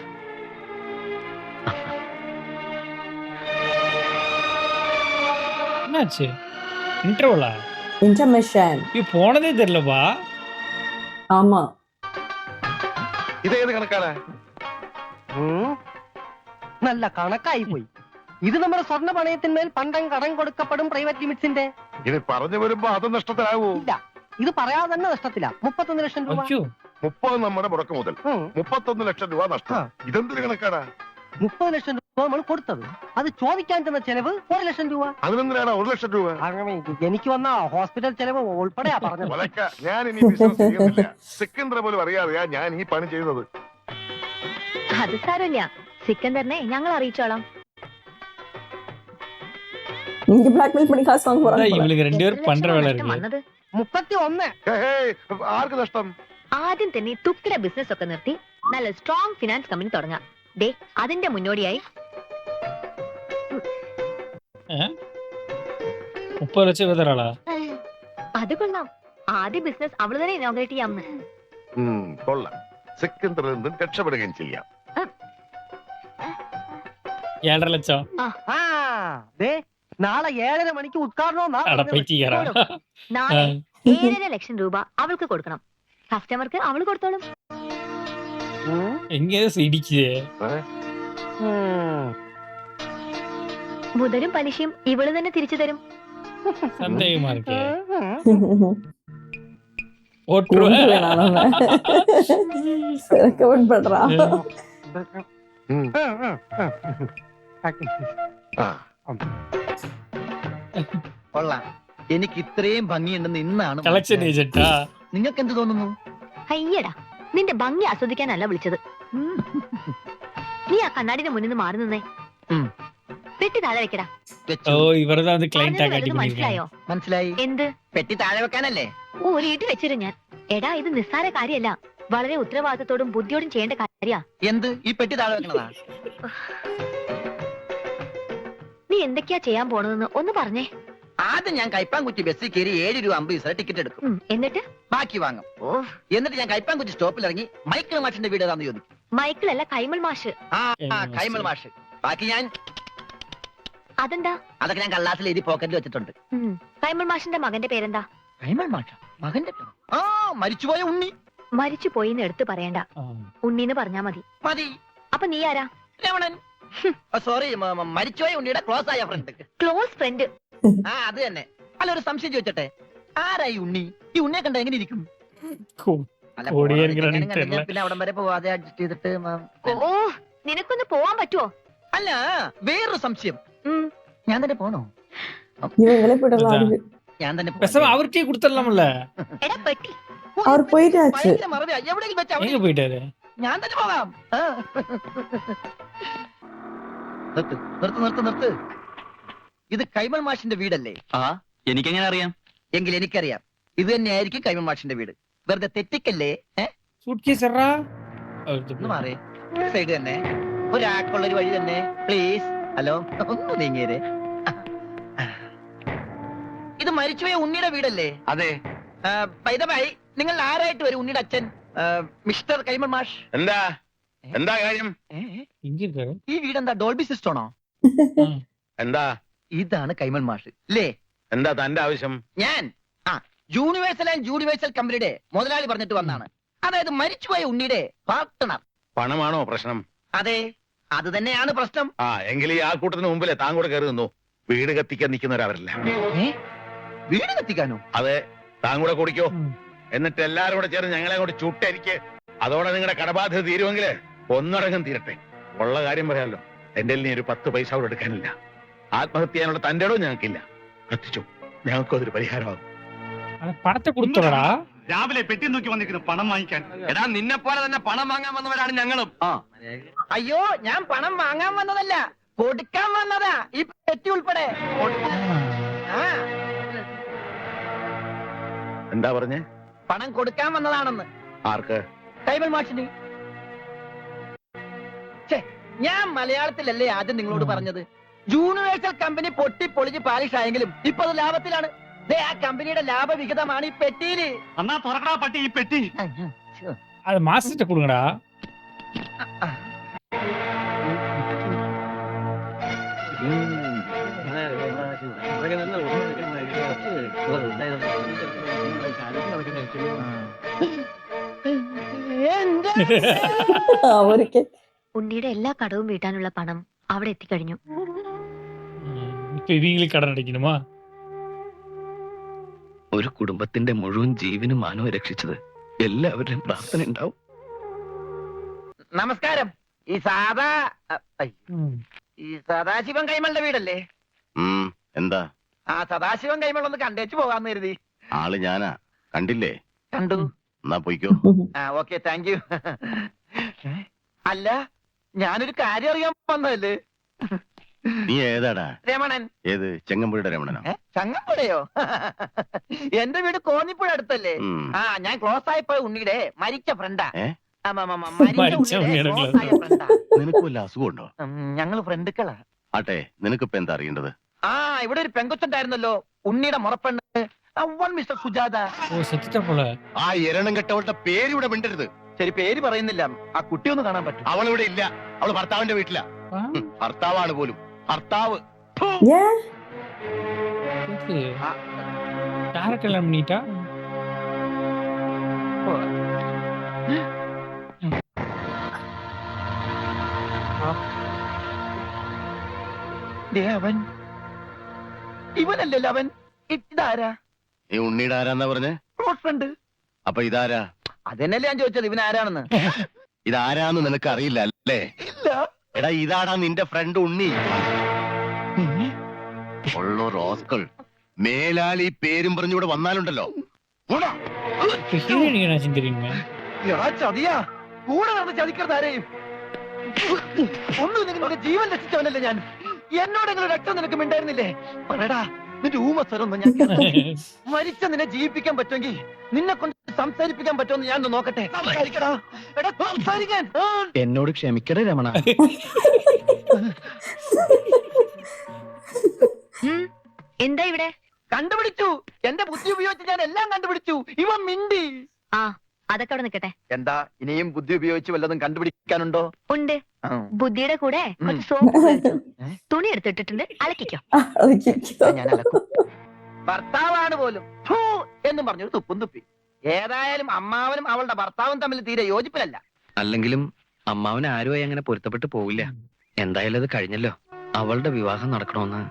என்னாச்சு? இன்டர்வலா? இன்டர்மிஷன். இது போனதே தெரியலப்பா. ஆமா. ഇതേത് കണക്കാണ്? നല്ല കണക്കായി പോയി. ഇത് നമ്മുടെ സ്വർണ്ണ പണയത്തിന്മേൽ പണ്ടം കടം കൊടുക്കപ്പെടും പ്രൈവറ്റ് ലിമിറ്റ്സിന്റെ. ഇനി പറഞ്ഞു വരുമ്പോ അത് നഷ്ടത്തിലാവൂ. ഇല്ല, ഇത് പറയാതെ തന്നെ നഷ്ടത്തില്ല. 31 ലക്ഷം രൂപ. 30 നമ്മുടെ മുടക്ക് മുതൽ, 31 ലക്ഷം രൂപ നഷ്ടം. ഇതെന്തൊരു കണക്കാടാ? 30 ലക്ഷം രൂപ നമ്മൾ കൊടുത്തത്. അത് ചോദിക്കാൻ ചെന്ന ചെലവ് 1 ലക്ഷം രൂപ. അതിനെന്തിനാണ് 1 ലക്ഷം രൂപ? എനിക്ക് വന്ന ഹോസ്പിറ്റൽ ചെലവ് ഉൾപ്പെടെയാ പറഞ്ഞത്. ഞാൻ ഇനി ബിസിനസ് ചെയ്യുന്നില്ല. സിക്കന്ദർ പോലും അറിയാതെയാ ഞാൻ ഈ പണി ചെയ്യുന്നത്. അത് സാരമില്ല, സിക്കന്ദറിനെ ഞങ്ങൾ അറിയിച്ചോളാം. நீங்க பிளாக்மெயில் பண்ணி காசு வாங்க போறாங்க. இவளுக்கு 2 பேர் பண்ற வேலை இருக்கு. 31. ആർക്ക് നഷ്ടം? ആദ്യം തന്നെ തുക്കിട ബിസിനസ് ഒക്കെ നിർത്തി നല്ല സ്ട്രോങ് ഫിനാൻസ് കമ്പനി തുടങ്ങാം. ദേ, അതിന്റെ മുന്നോടിയായി 30 ലക്ഷം രൂപ തരാളാ. അത് കൊള്ളാം. ആദ്യ ബിസിനസ് അവള് തന്നെ ഇനോഗ്രേറ്റ് ചെയ്യാമെന്ന്. കൊള്ളാം. സിക്കന്ദറിൽ നിന്നും രക്ഷപ്പെടുകയും ചെയ്യാം. 7.5 ലക്ഷം. നാളെ 7:30 മണിക്ക് ഉദ്ഘാടനം. നാളെ 7.5 ലക്ഷം രൂപ അവൾക്ക് കൊടുക്കണം. കസ്റ്റമർക്ക് അവള് കൊടുത്തോളും. എങ്ങനെ ഇടിക്കേ മുതലും പലിശയും ഇവള് തന്നെ തിരിച്ചു തരും. സന്ദേഹമാ இருக்கே ரெக்கமெண்ட் பண்றான். കൊള്ളാം. എനിക്ക് ഇത്രയും ഭംഗിയുണ്ടെന്ന് ഇന്നാണ് കളക്ഷൻ ഏജന്റാ. നിങ്ങൾക്ക് എന്ത് തോന്നുന്നു? അയ്യടാ, നിന്റെ ഭംഗി ആസ്വദിക്കാനല്ല വിളിച്ചത്. നീ ആ കണ്ണാടിന്റെ മുന്നിൽ നിന്ന് മാറി നിന്നേ. പെട്ടി താഴെ വെക്കടാ. ഓ ഇവരതാ അത് ക്ലൈന്റ് പറഞ്ഞത് ആക്കി മനസ്സിലായോ? മനസ്സിലായി. എന്ത് പെട്ടി താഴെ വെക്കാനല്ലേ? ഒരു ഇടി വെച്ചിരു ഞാൻ. എടാ, ഇത് നിസ്സാര കാര്യമല്ല, വളരെ ഉത്തരവാദിത്തത്തോടും ബുദ്ധിയോടും ചെയ്യേണ്ട കാര്യ. എന്ത് ഈ പെട്ടി താഴെ വെക്കണതാ? നീ എന്തൊക്കെയാ ചെയ്യാൻ പോണതെന്ന് ഒന്ന് പറഞ്ഞേ. ആദ്യം ഞാൻ കൈപ്പാങ്കുറ്റി ബസ്സിൽ കയറി 7 രൂപ 50 പൈസ ടിക്കറ്റ് എടുക്കും. എന്നിട്ട് ബാക്കി വാങ്ങും. എന്നിട്ട് ഞാൻ കൈപ്പാങ്കുറ്റി സ്റ്റോപ്പിൽ ഇറങ്ങി മൈക്കിൾ മാഷിന്റെ വീട് ഏതാന്ന് ചോദിക്കും. മൈക്കിളല്ല, കൈമൾ മാഷ്. കൈമൾ മാഷ്. ബാക്കി ഞാൻ അതെന്താ? അതൊക്കെ ഞാൻ കള്ളാസിൽ എഴുതി പോക്കറ്റിൽ വെച്ചിട്ടുണ്ട്. കൈമൾ മാഷിന്റെ മകന്റെ പേരെന്താ? കൈമൾ മാഷ മകന്റെ പേര്? മരിച്ചുപോയ ഉണ്ണി. മരിച്ചു പോയിന്ന് എടുത്ത് പറയണ്ട, ഉണ്ണീന്ന് പറഞ്ഞാ മതി. മതി. അപ്പൊ നീ ആരാ? രമണൻ. സോറി, മരിച്ചുപോയ ഉണ്ണിയുടെ ക്ലോസ് ആയ ഫ്രണ്ട്. Close friend? അത് തന്നെ. അല്ല, ഒരു സംശയം ചോദിച്ചട്ടെ, ആരായി ഉണ്ണി? ഈ ഉണ്ണിയെ കണ്ട എങ്ങനെ ഇരിക്കും? അല്ല, പിന്നെ അവിടം വരെ പോവാതെ അഡ്ജസ്റ്റ് ചെയ്തിട്ട് ഓ, നിനക്കൊന്ന് പോവാൻ പറ്റുമോ? അല്ല, വേറൊരു സംശയം. ഞാൻ തന്നെ പോണോ? இவங்களே போயிடலாம். ഞാൻ തന്നെ அவர்கிட்டயே கொடுத்துடலாம்ல. എടാ പെട്ടി, அவர் போயிட்டாச்சு. എവിടെയെങ്കിലും വെച്ച് எங்க போயிட்டாரு? ഞാൻ തന്നെ പോകാം. നിർത്ത് നിർത്ത് നിർത്ത് നിർത്ത്. ഇത് കൈമൾ മാഷിന്റെ വീടല്ലേ? എനിക്കെങ്ങനെ അറിയാം? എങ്കിൽ എനിക്കറിയാം. ഇത് തന്നെയായിരിക്കും കൈമൾ മാഷിന്റെ വീട്. വെറുതെ തെറ്റിക്കല്ലേ? സൂട്ട്കേസ് എറാ. ഒന്ന് മാറേ. സൈഡ് തന്നെ ഒരാൾക്കുള്ള ഒരു വഴി തന്നെ, പ്ലീസ്. ഹലോ, ഒന്ന് നീങ്ങിയേ. ഇത് മരിച്ചുപോയ ഉണ്ണിയുടെ വീടല്ലേ? അതെ. ബൈ നിങ്ങൾ ആരായിട്ട് വരും? ഉണ്ണിയുടെ അച്ഛൻ മിസ്റ്റർ കൈമൾ മാഷ്. എന്താ എന്താ കാര്യം? ഈ വീടെന്താ ഡോൾബി സിസ്റ്റമാണോ? എന്താ? ഇതാണ് കൈമൾ മാഷ് അല്ലേ? എന്താ തന്റെ ആവശ്യം? ഞാൻ യൂണിവേഴ്സൽ ആൻഡ് യൂണിവേഴ്സൽ കമ്പനിയുടെ മുതലാളി പറഞ്ഞിട്ട് വന്നാണ്. അതായത് മരിച്ചുപോയ ഉണ്ണിയുടെ പാർട്ട്ണർ. പണമാണോ പ്രശ്നം? അതെ, അത് തന്നെയാണ് പ്രശ്നം. എങ്കിൽ ഈ ആൾക്കൂട്ടത്തിന് മുമ്പിലെ താൻ കൂടെ കയറി നിന്നു. വീട് കത്തിക്കാൻ നിൽക്കുന്നവരവരല്ല. വീട് കത്തിക്കാനോ? അതെ, താൻ കൂടെ കുടിക്കോ. എന്നിട്ട് എല്ലാരും കൂടെ ചേർന്ന് ഞങ്ങളെ കൂടെ ചുട്ടരിക്ക്. അതോടെ നിങ്ങളുടെ കടബാധ്യത തീരുമെങ്കിൽ ഒന്നടങ്കം തീരട്ടെ. ഉള്ള കാര്യം പറയാമല്ലോ, എന്റെ നീ ഒരു 10 പൈസ കൂടെ എടുക്കാനില്ല. ആത്മഹത്യ ചെയ്യാനുള്ള തന്റെ ഇടവും ഞങ്ങൾക്കില്ല. കത്തിച്ചു, ഞങ്ങൾക്കും അതൊരു പരിഹാരമാകും. പണത്തെ കൊടുത്തോടാ. രാവിലെ പെട്ടി നോക്കി വന്നിരിക്കുന്നു പണം വാങ്ങിക്കാൻ. എടാ, നിന്നെ പോലെ തന്നെ പണം വാങ്ങാൻ വന്നവരാണ് ഞങ്ങളും. അയ്യോ, ഞാൻ പണം വാങ്ങാൻ വന്നതല്ല, കൊടുക്കാൻ വന്നതാ. ഈ പെട്ടി ഉൾപ്പെടെ. എന്താ പറഞ്ഞേ? പണം കൊടുക്കാൻ വന്നതാണെന്ന്. ആർക്ക്? കൈമൾ മാഷിന്. ഞാൻ മലയാളത്തിലല്ലേ ആദ്യം നിങ്ങളോട് പറഞ്ഞത്? യൂണിവേഴ്സൽ കമ്പനി പൊട്ടി പൊളിഞ്ഞ് പാലിഷ് ആയെങ്കിലും ഇപ്പൊ അത് ലാഭത്തിലാണ്. ആ കമ്പനിയുടെ ലാഭവിഹിതമാണ് ഈ പെട്ടിയില്. എന്നാ തുറക്കടാ പട്ടി ഈ പെട്ടി. அது மாஸ்டர் கொடுங்கடா. அவருக்கு ഉണ്ണിയുടെ എല്ലാ കടവും വീട്ടാനുള്ള പണം അവിടെ എത്തിക്കഴിഞ്ഞു. ഇപ്പൊ ഇവീങ്ങളിൽ കടം അടയ്ക്കണമാ? ഒരു കുടുംബത്തിന്റെ മുഴുവൻ ജീവനും മാനവും രക്ഷിച്ചത് എല്ലാവരുടെയും പ്രാർത്ഥന ഉണ്ടാവും. നമസ്കാരം. ഈ സദാശിവൻ കൈമളുടെ വീടല്ലേ? എന്താ? സദാശിവൻ കൈമൾ ഒന്ന് കണ്ടേച്ചു പോകാന്ന് കരുതി. ആള് ഞാനാ, കണ്ടില്ലേ? കണ്ടു. എന്നാ പോയിക്കോ. Okay, thank you. അല്ല, ഞാനൊരു കാര്യം അറിയാൻ വന്നതല്ലേ. നീ ഏതാടാ? രമണൻ. ഏത്? ചെങ്ങമ്പുഴയുടെ രമണനോ? ചങ്ങമ്പുഴയോ? എന്റെ വീട് കോന്നിപ്പുഴ അടുത്തല്ലേ? ഞാൻ ക്ലോസ് ആയപ്പോ ഉണ്ണിയുടെ മരിച്ച ഫ്രണ്ടാ. നിനക്ക് വല്ല അസുഖമുണ്ടോ? ഞങ്ങള് ഫ്രണ്ടുക്കളാ. ആട്ടെ, നിനക്കിപ്പോ എന്താ അറിയേണ്ടത്? ഇവിടെ ഒരു പെങ്കൊച്ചുണ്ടായിരുന്നല്ലോ, ഉണ്ണിയുടെ മുറപ്പെണ്ണ്, മിസ്റ്റർ സുജാത. ആ എരണം കെട്ടവളുടെ പേര് ഇവിടെ മിണ്ടരുത്. ശരി, പേര് പറയുന്നില്ല. ആ കുട്ടി ഒന്ന് കാണാൻ പറ്റും? അവളിവിടെ ഇല്ല. അവള് ഭർത്താവിന്റെ വീട്ടിലാ. ഭർത്താവാണ് പോലും. ഭർത്താവ് யார கல்யாணம் பண்ணிட்டா? അവൻ ഇവനല്ലല്ലോ അവൻ. ഇതാരാ? ഈ ഉണ്ണിയുടെ ആരാന്നാ പറഞ്ഞേ? Close friend. അപ്പൊ ഇതാരാ? അതന്നെയല്ലേ ഞാൻ ചോദിച്ചത്, ഇവൻ ആരാണെന്ന്. ഇതാരാന്ന് നിനക്ക് അറിയില്ല അല്ലേ? ഇല്ല. എടാ ഇതാടാ നിന്റെ ഫ്രണ്ട് ഉണ്ണി. ഉള്ളോ റോസ്കൾ മേലാൽ ഈ പേരും പറഞ്ഞൂടെ വന്നാലുണ്ടല്ലോ. ഓടാ. ஹீரோயின் என்னாச்சுன்னு தெரியுமா? എടാ ചതിയാ, കൂടെ നടന്ന് ചതിക്കരുത് ആരെയും. ഒന്നും നിങ്ങളുടെ ജീവൻ രക്ഷിച്ചവനല്ലേ ഞാൻ. എന്നോടെങ്കിലും രക്തം നിനക്ക് മിണ്ടായിരുന്നില്ലേ? പറയടാ, നിന്റെ ഊമസ്വരൊന്നും ഞാൻ കേൾക്കാം. മരിച്ച നിന്നെ ജീവിപ്പിക്കാൻ പറ്റുമെങ്കിൽ നിന്നെ കൊണ്ട് സംസാരിപ്പിക്കാൻ പറ്റുമെന്ന് ഞാൻ നോക്കട്ടെ. സംസാരിക്കടാ. എടാ സംസാരിക്കാൻ. എന്നോട് ക്ഷമിക്കടേ രമണ. എന്താ ഇവിടെ? കണ്ടുപിടിച്ചു. എന്റെ ബുദ്ധി ഉപയോഗിച്ച് ഞാൻ എല്ലാം കണ്ടുപിടിച്ചു. ഇവൻ മിണ്ടി. ആ, അതൊക്കെ അവിടെ നിൽക്കട്ടെ. എന്താ ഇനിയും ബുദ്ധി ഉപയോഗിച്ച് വല്ലതും കണ്ടുപിടിക്കാനുണ്ടോ? ഉണ്ട്. ബുദ്ധിയുടെ കൂടെ കുറച്ച് സോപ്പ് ഉപയോഗിച്ചു തുണി എടുത്തിട്ടിട്ടുണ്ട്, അലക്കിക്കോ. ഞാൻ അലക്കും. ഭർത്താവാണ് പോലും ഫൂ എന്നും പറഞ്ഞൊരു തുപ്പും തുപ്പി. ഏതായാലും അമ്മാവനും അവളുടെ ഭർത്താവും തമ്മിൽ തീരെ യോജിപ്പിലല്ല. അല്ലെങ്കിലും അമ്മാവൻ ആരുമായി അങ്ങനെ പൊരുത്തപ്പെട്ട് പോവില്ല. എന്തായാലും അത് കഴിഞ്ഞല്ലോ. അവളുടെ വിവാഹം നടക്കണമെന്ന്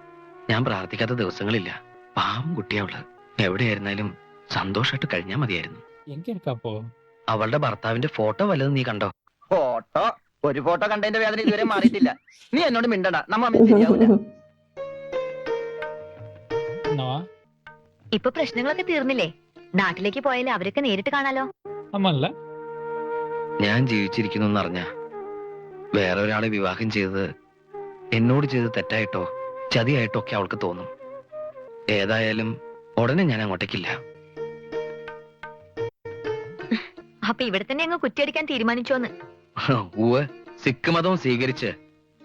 ഞാൻ പ്രാർത്ഥിക്കാത്ത ദിവസങ്ങളില്ല. പാവം കുട്ടിയവള്. എവിടെയായിരുന്നാലും സന്തോഷമായിട്ട് കഴിഞ്ഞാൽ മതിയായിരുന്നു. எங்க இருக்கா அப்போ? അവളുടെ ഭർത്താവിന്റെ ഫോട്ടോ വല്ലതും നീ കണ്ടോ? ഫോട്ടോ? ഒരു ഫോട്ടോ കണ്ടതിന്റെ വേദന ഇതുവരെ മാറിയിട്ടില്ല. നീ എന്നോട് മിണ്ടണ്ട, നമ്മ ശരിയാവില്ല. என்னவா? ഇപ്പൊ പ്രശ്നങ്ങളൊക്കെ തീർന്നില്ലേ? നാട്ടിലേക്ക് പോയാലേ അവരൊക്കെ നേരിട്ട് കാണാലോ. ஆமால்ல? ഞാൻ ജീവിച്ചിരിക്കുന്നു എന്നറിഞ്ഞ വേറെ ഒരാളെ വിവാഹം ചെയ്തത് എന്നോട് ചെയ്ത് തെറ്റായിട്ടോ ചതിയായിട്ടോ ഒക്കെ അവൾക്ക് തോന്നും. ഏതായാലും ഉടനെ ഞാൻ അങ്ങോട്ടേക്കില്ല. അപ്പൊ ഇവിടെ തന്നെ അങ്ങ് കുറ്റിയടിക്കാൻ തീരുമാനിച്ചോന്ന്? ഊവ്, സിഖ് മതവും സ്വീകരിച്ച്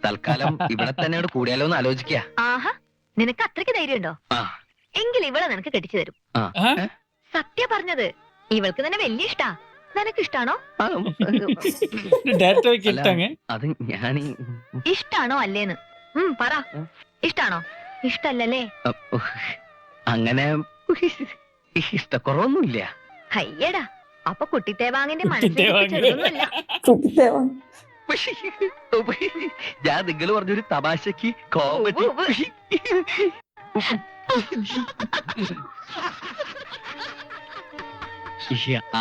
തൽക്കാലം ഇവിടെ തന്നെ കൂടിയാലോ എന്ന് ആലോചിക്കുക. ആഹാ, നിനക്ക് അത്രയ്ക്ക് ധൈര്യമുണ്ടോ? എങ്കിൽ ഇവളെ നിനക്ക് കെട്ടിച്ചു തരും. സത്യ പറഞ്ഞത്. ഇവൾക്ക് തന്നെ വലിയ ഇഷ്ടാ. നിനക്ക് ഇഷ്ടാണോ? ഡയറക്റ്റ് കേട്ടാங்க. അത് ഞാൻ ഇഷ്ടാണോ അല്ലേന്ന് പറ. ഇഷ്ടാണോ? ഇഷ്ടല്ലേ? അങ്ങനെ ഇഷ്ടക്കുറവൊന്നുമില്ല. അയ്യടാ, അപ്പൊ കുട്ടിത്തേവാങ്ങിന്റെ മനസ്സിലൊന്നുമല്ല. ഞാൻ നിങ്ങൾ പറഞ്ഞൊരു തമാശക്ക് കോമഡി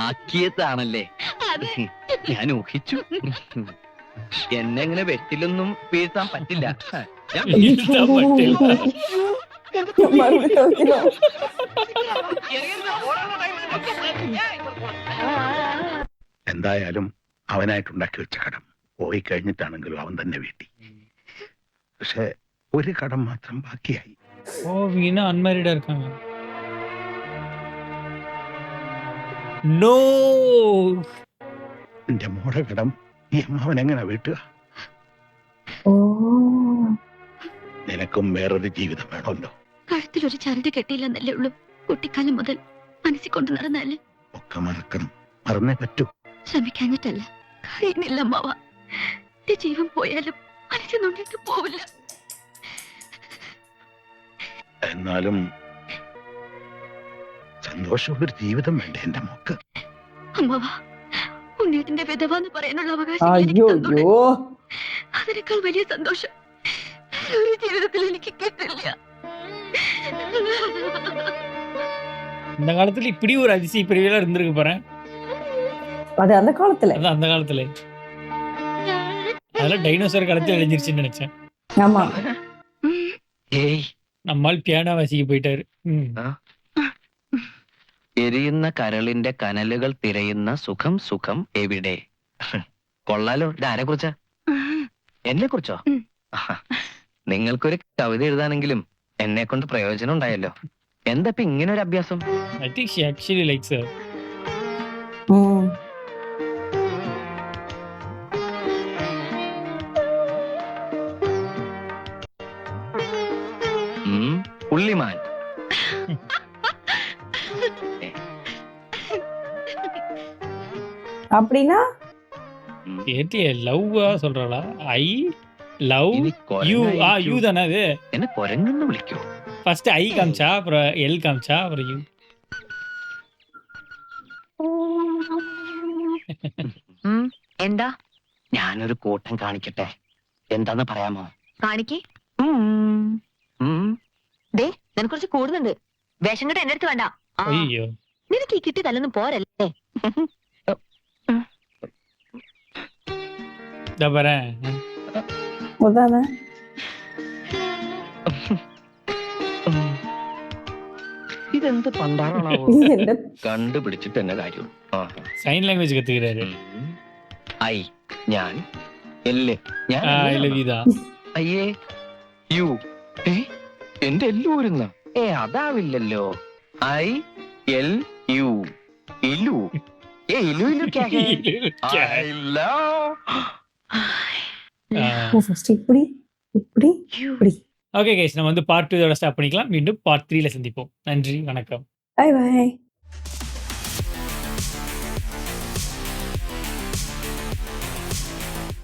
ആക്കിയതാണല്ലേ ഞാൻ ഊഹിച്ചു. എന്നെ ഇങ്ങനെ വെട്ടിലൊന്നും വീഴ്ത്താൻ പറ്റില്ല. എന്തായാലും അവനായിട്ടുണ്ടാക്കി വെച്ച കടം പോയി കഴിഞ്ഞിട്ടാണെങ്കിലും അവൻ തന്നെ വീട്ടി. പക്ഷെ ഒരു കടം മാത്രം ബാക്കിയായി. ஓ, வீணா அன்மேரிடா இருக்காங்க. നോ, എന്റെ മോടെ കടം ഈ അമ്മാവൻ എങ്ങനെ വീട്ടുക? നിനക്കും വേറൊരു ജീവിതം വേണമല്ലോ. കഴുത്തിലൊരു ചരട് കെട്ടിയില്ലെന്നല്ലേ ഉള്ളൂ. കുട്ടിക്കാലം മുതൽ മനസ്സിൽ കൊണ്ടു നടന്നല്ലേ. ഒക്കെ മറക്കണം, മറന്നേ പറ്റൂ. ശ്രമിക്കാഞ്ഞിട്ടല്ല, കഴിയുന്നില്ല അമ്മാവ. എന്റെ ജീവൻ പോയാലും മനസ്സിൽ നിന്നിട്ട് പോവില്ല. എന്നാലും സന്തോഷമുള്ളൊരു ജീവിതം വേണ്ടേ എന്റെ മോക്ക്? അമ്മാവ, ഉണ്ണീട്ടിന്റെ വിധവ എന്ന് പറയാനുള്ള അവകാശം അയ്യോ അയ്യോ, അതിനേക്കാൾ വലിയ സന്തോഷം ഒരു ജീവിതത്തിൽ എനിക്ക് കിട്ടില്ല. இந்த காலத்துல இப்படி ஒரு அதிசய பிரிவில இருந்திருக்கு பாரு. அது அந்த காலத்துல. அது அந்த காலத்துல. அதெல்லாம் டைனோசர் காலத்துல அழிஞ்சிருச்சுன்னு நினைச்சேன். ஆமா. ഏയ്, நம்மால் பியானோ வாசிக்க போயிட்டாரு. എരിയുന്ന കരളിന്റെ കനലുകൾ തിരയുന്ന സുഖം സുഖം എവിടെ? കൊള്ളാലോ. ഇതാരെ കുറിച്ചാ? എന്നെ കുറിച്ചോ? നിങ്ങൾക്കൊരു കവിത എഴുതാനെങ്കിലും എന്നെ കൊണ്ട് പ്രയോജനം ഉണ്ടായല്ലോ. എന്താ ഇപ്പൊ ഇങ്ങനെ ഒരു അഭ്യാസം? I think she actually likes her. പുള്ളിമാൻ. அப்படின்னா கேட்டியே லவ்வா சொல்றாளா? I love you. யூ தானே அது? എന്നെ കൊരങ്ങെന്ന് വിളിക്കോ? ஃபர்ஸ்ட் ஐ காமிச்சா, அப்புறம் எல் காமிச்சா, அப்புறம் யூ. എന്താ ഞാനൊരു കൂട്ടം കാണിക്കട്ടെ, എന്താന്ന് പറയാമോ? കാണിക്ക്. ദേ നിനക്ക് കുറച്ച് കൂടുന്നുണ്ട്. വേഷം കെട്ട് എന്റെ അടുത്ത് വേണ്ട. അയ്യോ നിനക്ക് ഈ കിട്ടി തല്ലൊന്നും പോരല്ലേ. ഇതാ പറയാ അതാണ് ഇതെന്ത് പണ്ടാറാണാവോ? എന്റെ കണ്ടുപിടിച്ചിട്ട് എന്നെ കാര്യം. Sign language കത്തുക്கிறாரு. ഐ ഞാൻ, എല്ല് ഞാൻ, ഇതാ അയ്യേ യു. എന്റെ എല്ലൂരുന്ന അതാവില്ലല്ലോ. ഐ എൽ യു ഇലു. ഇലു ഇലു ക്യാ ഹേ? I love. ஃபர்ஸ்ட் இப்படி இப்படி இப்படி. ஓகே கைஸ், நம்ம வந்து பார்ட் 2 இதோட ஸ்டாப் பண்ணிக்கலாம். மீண்டும் பார்ட் 3ல சந்திப்போம். நன்றி, வணக்கம். Bye by.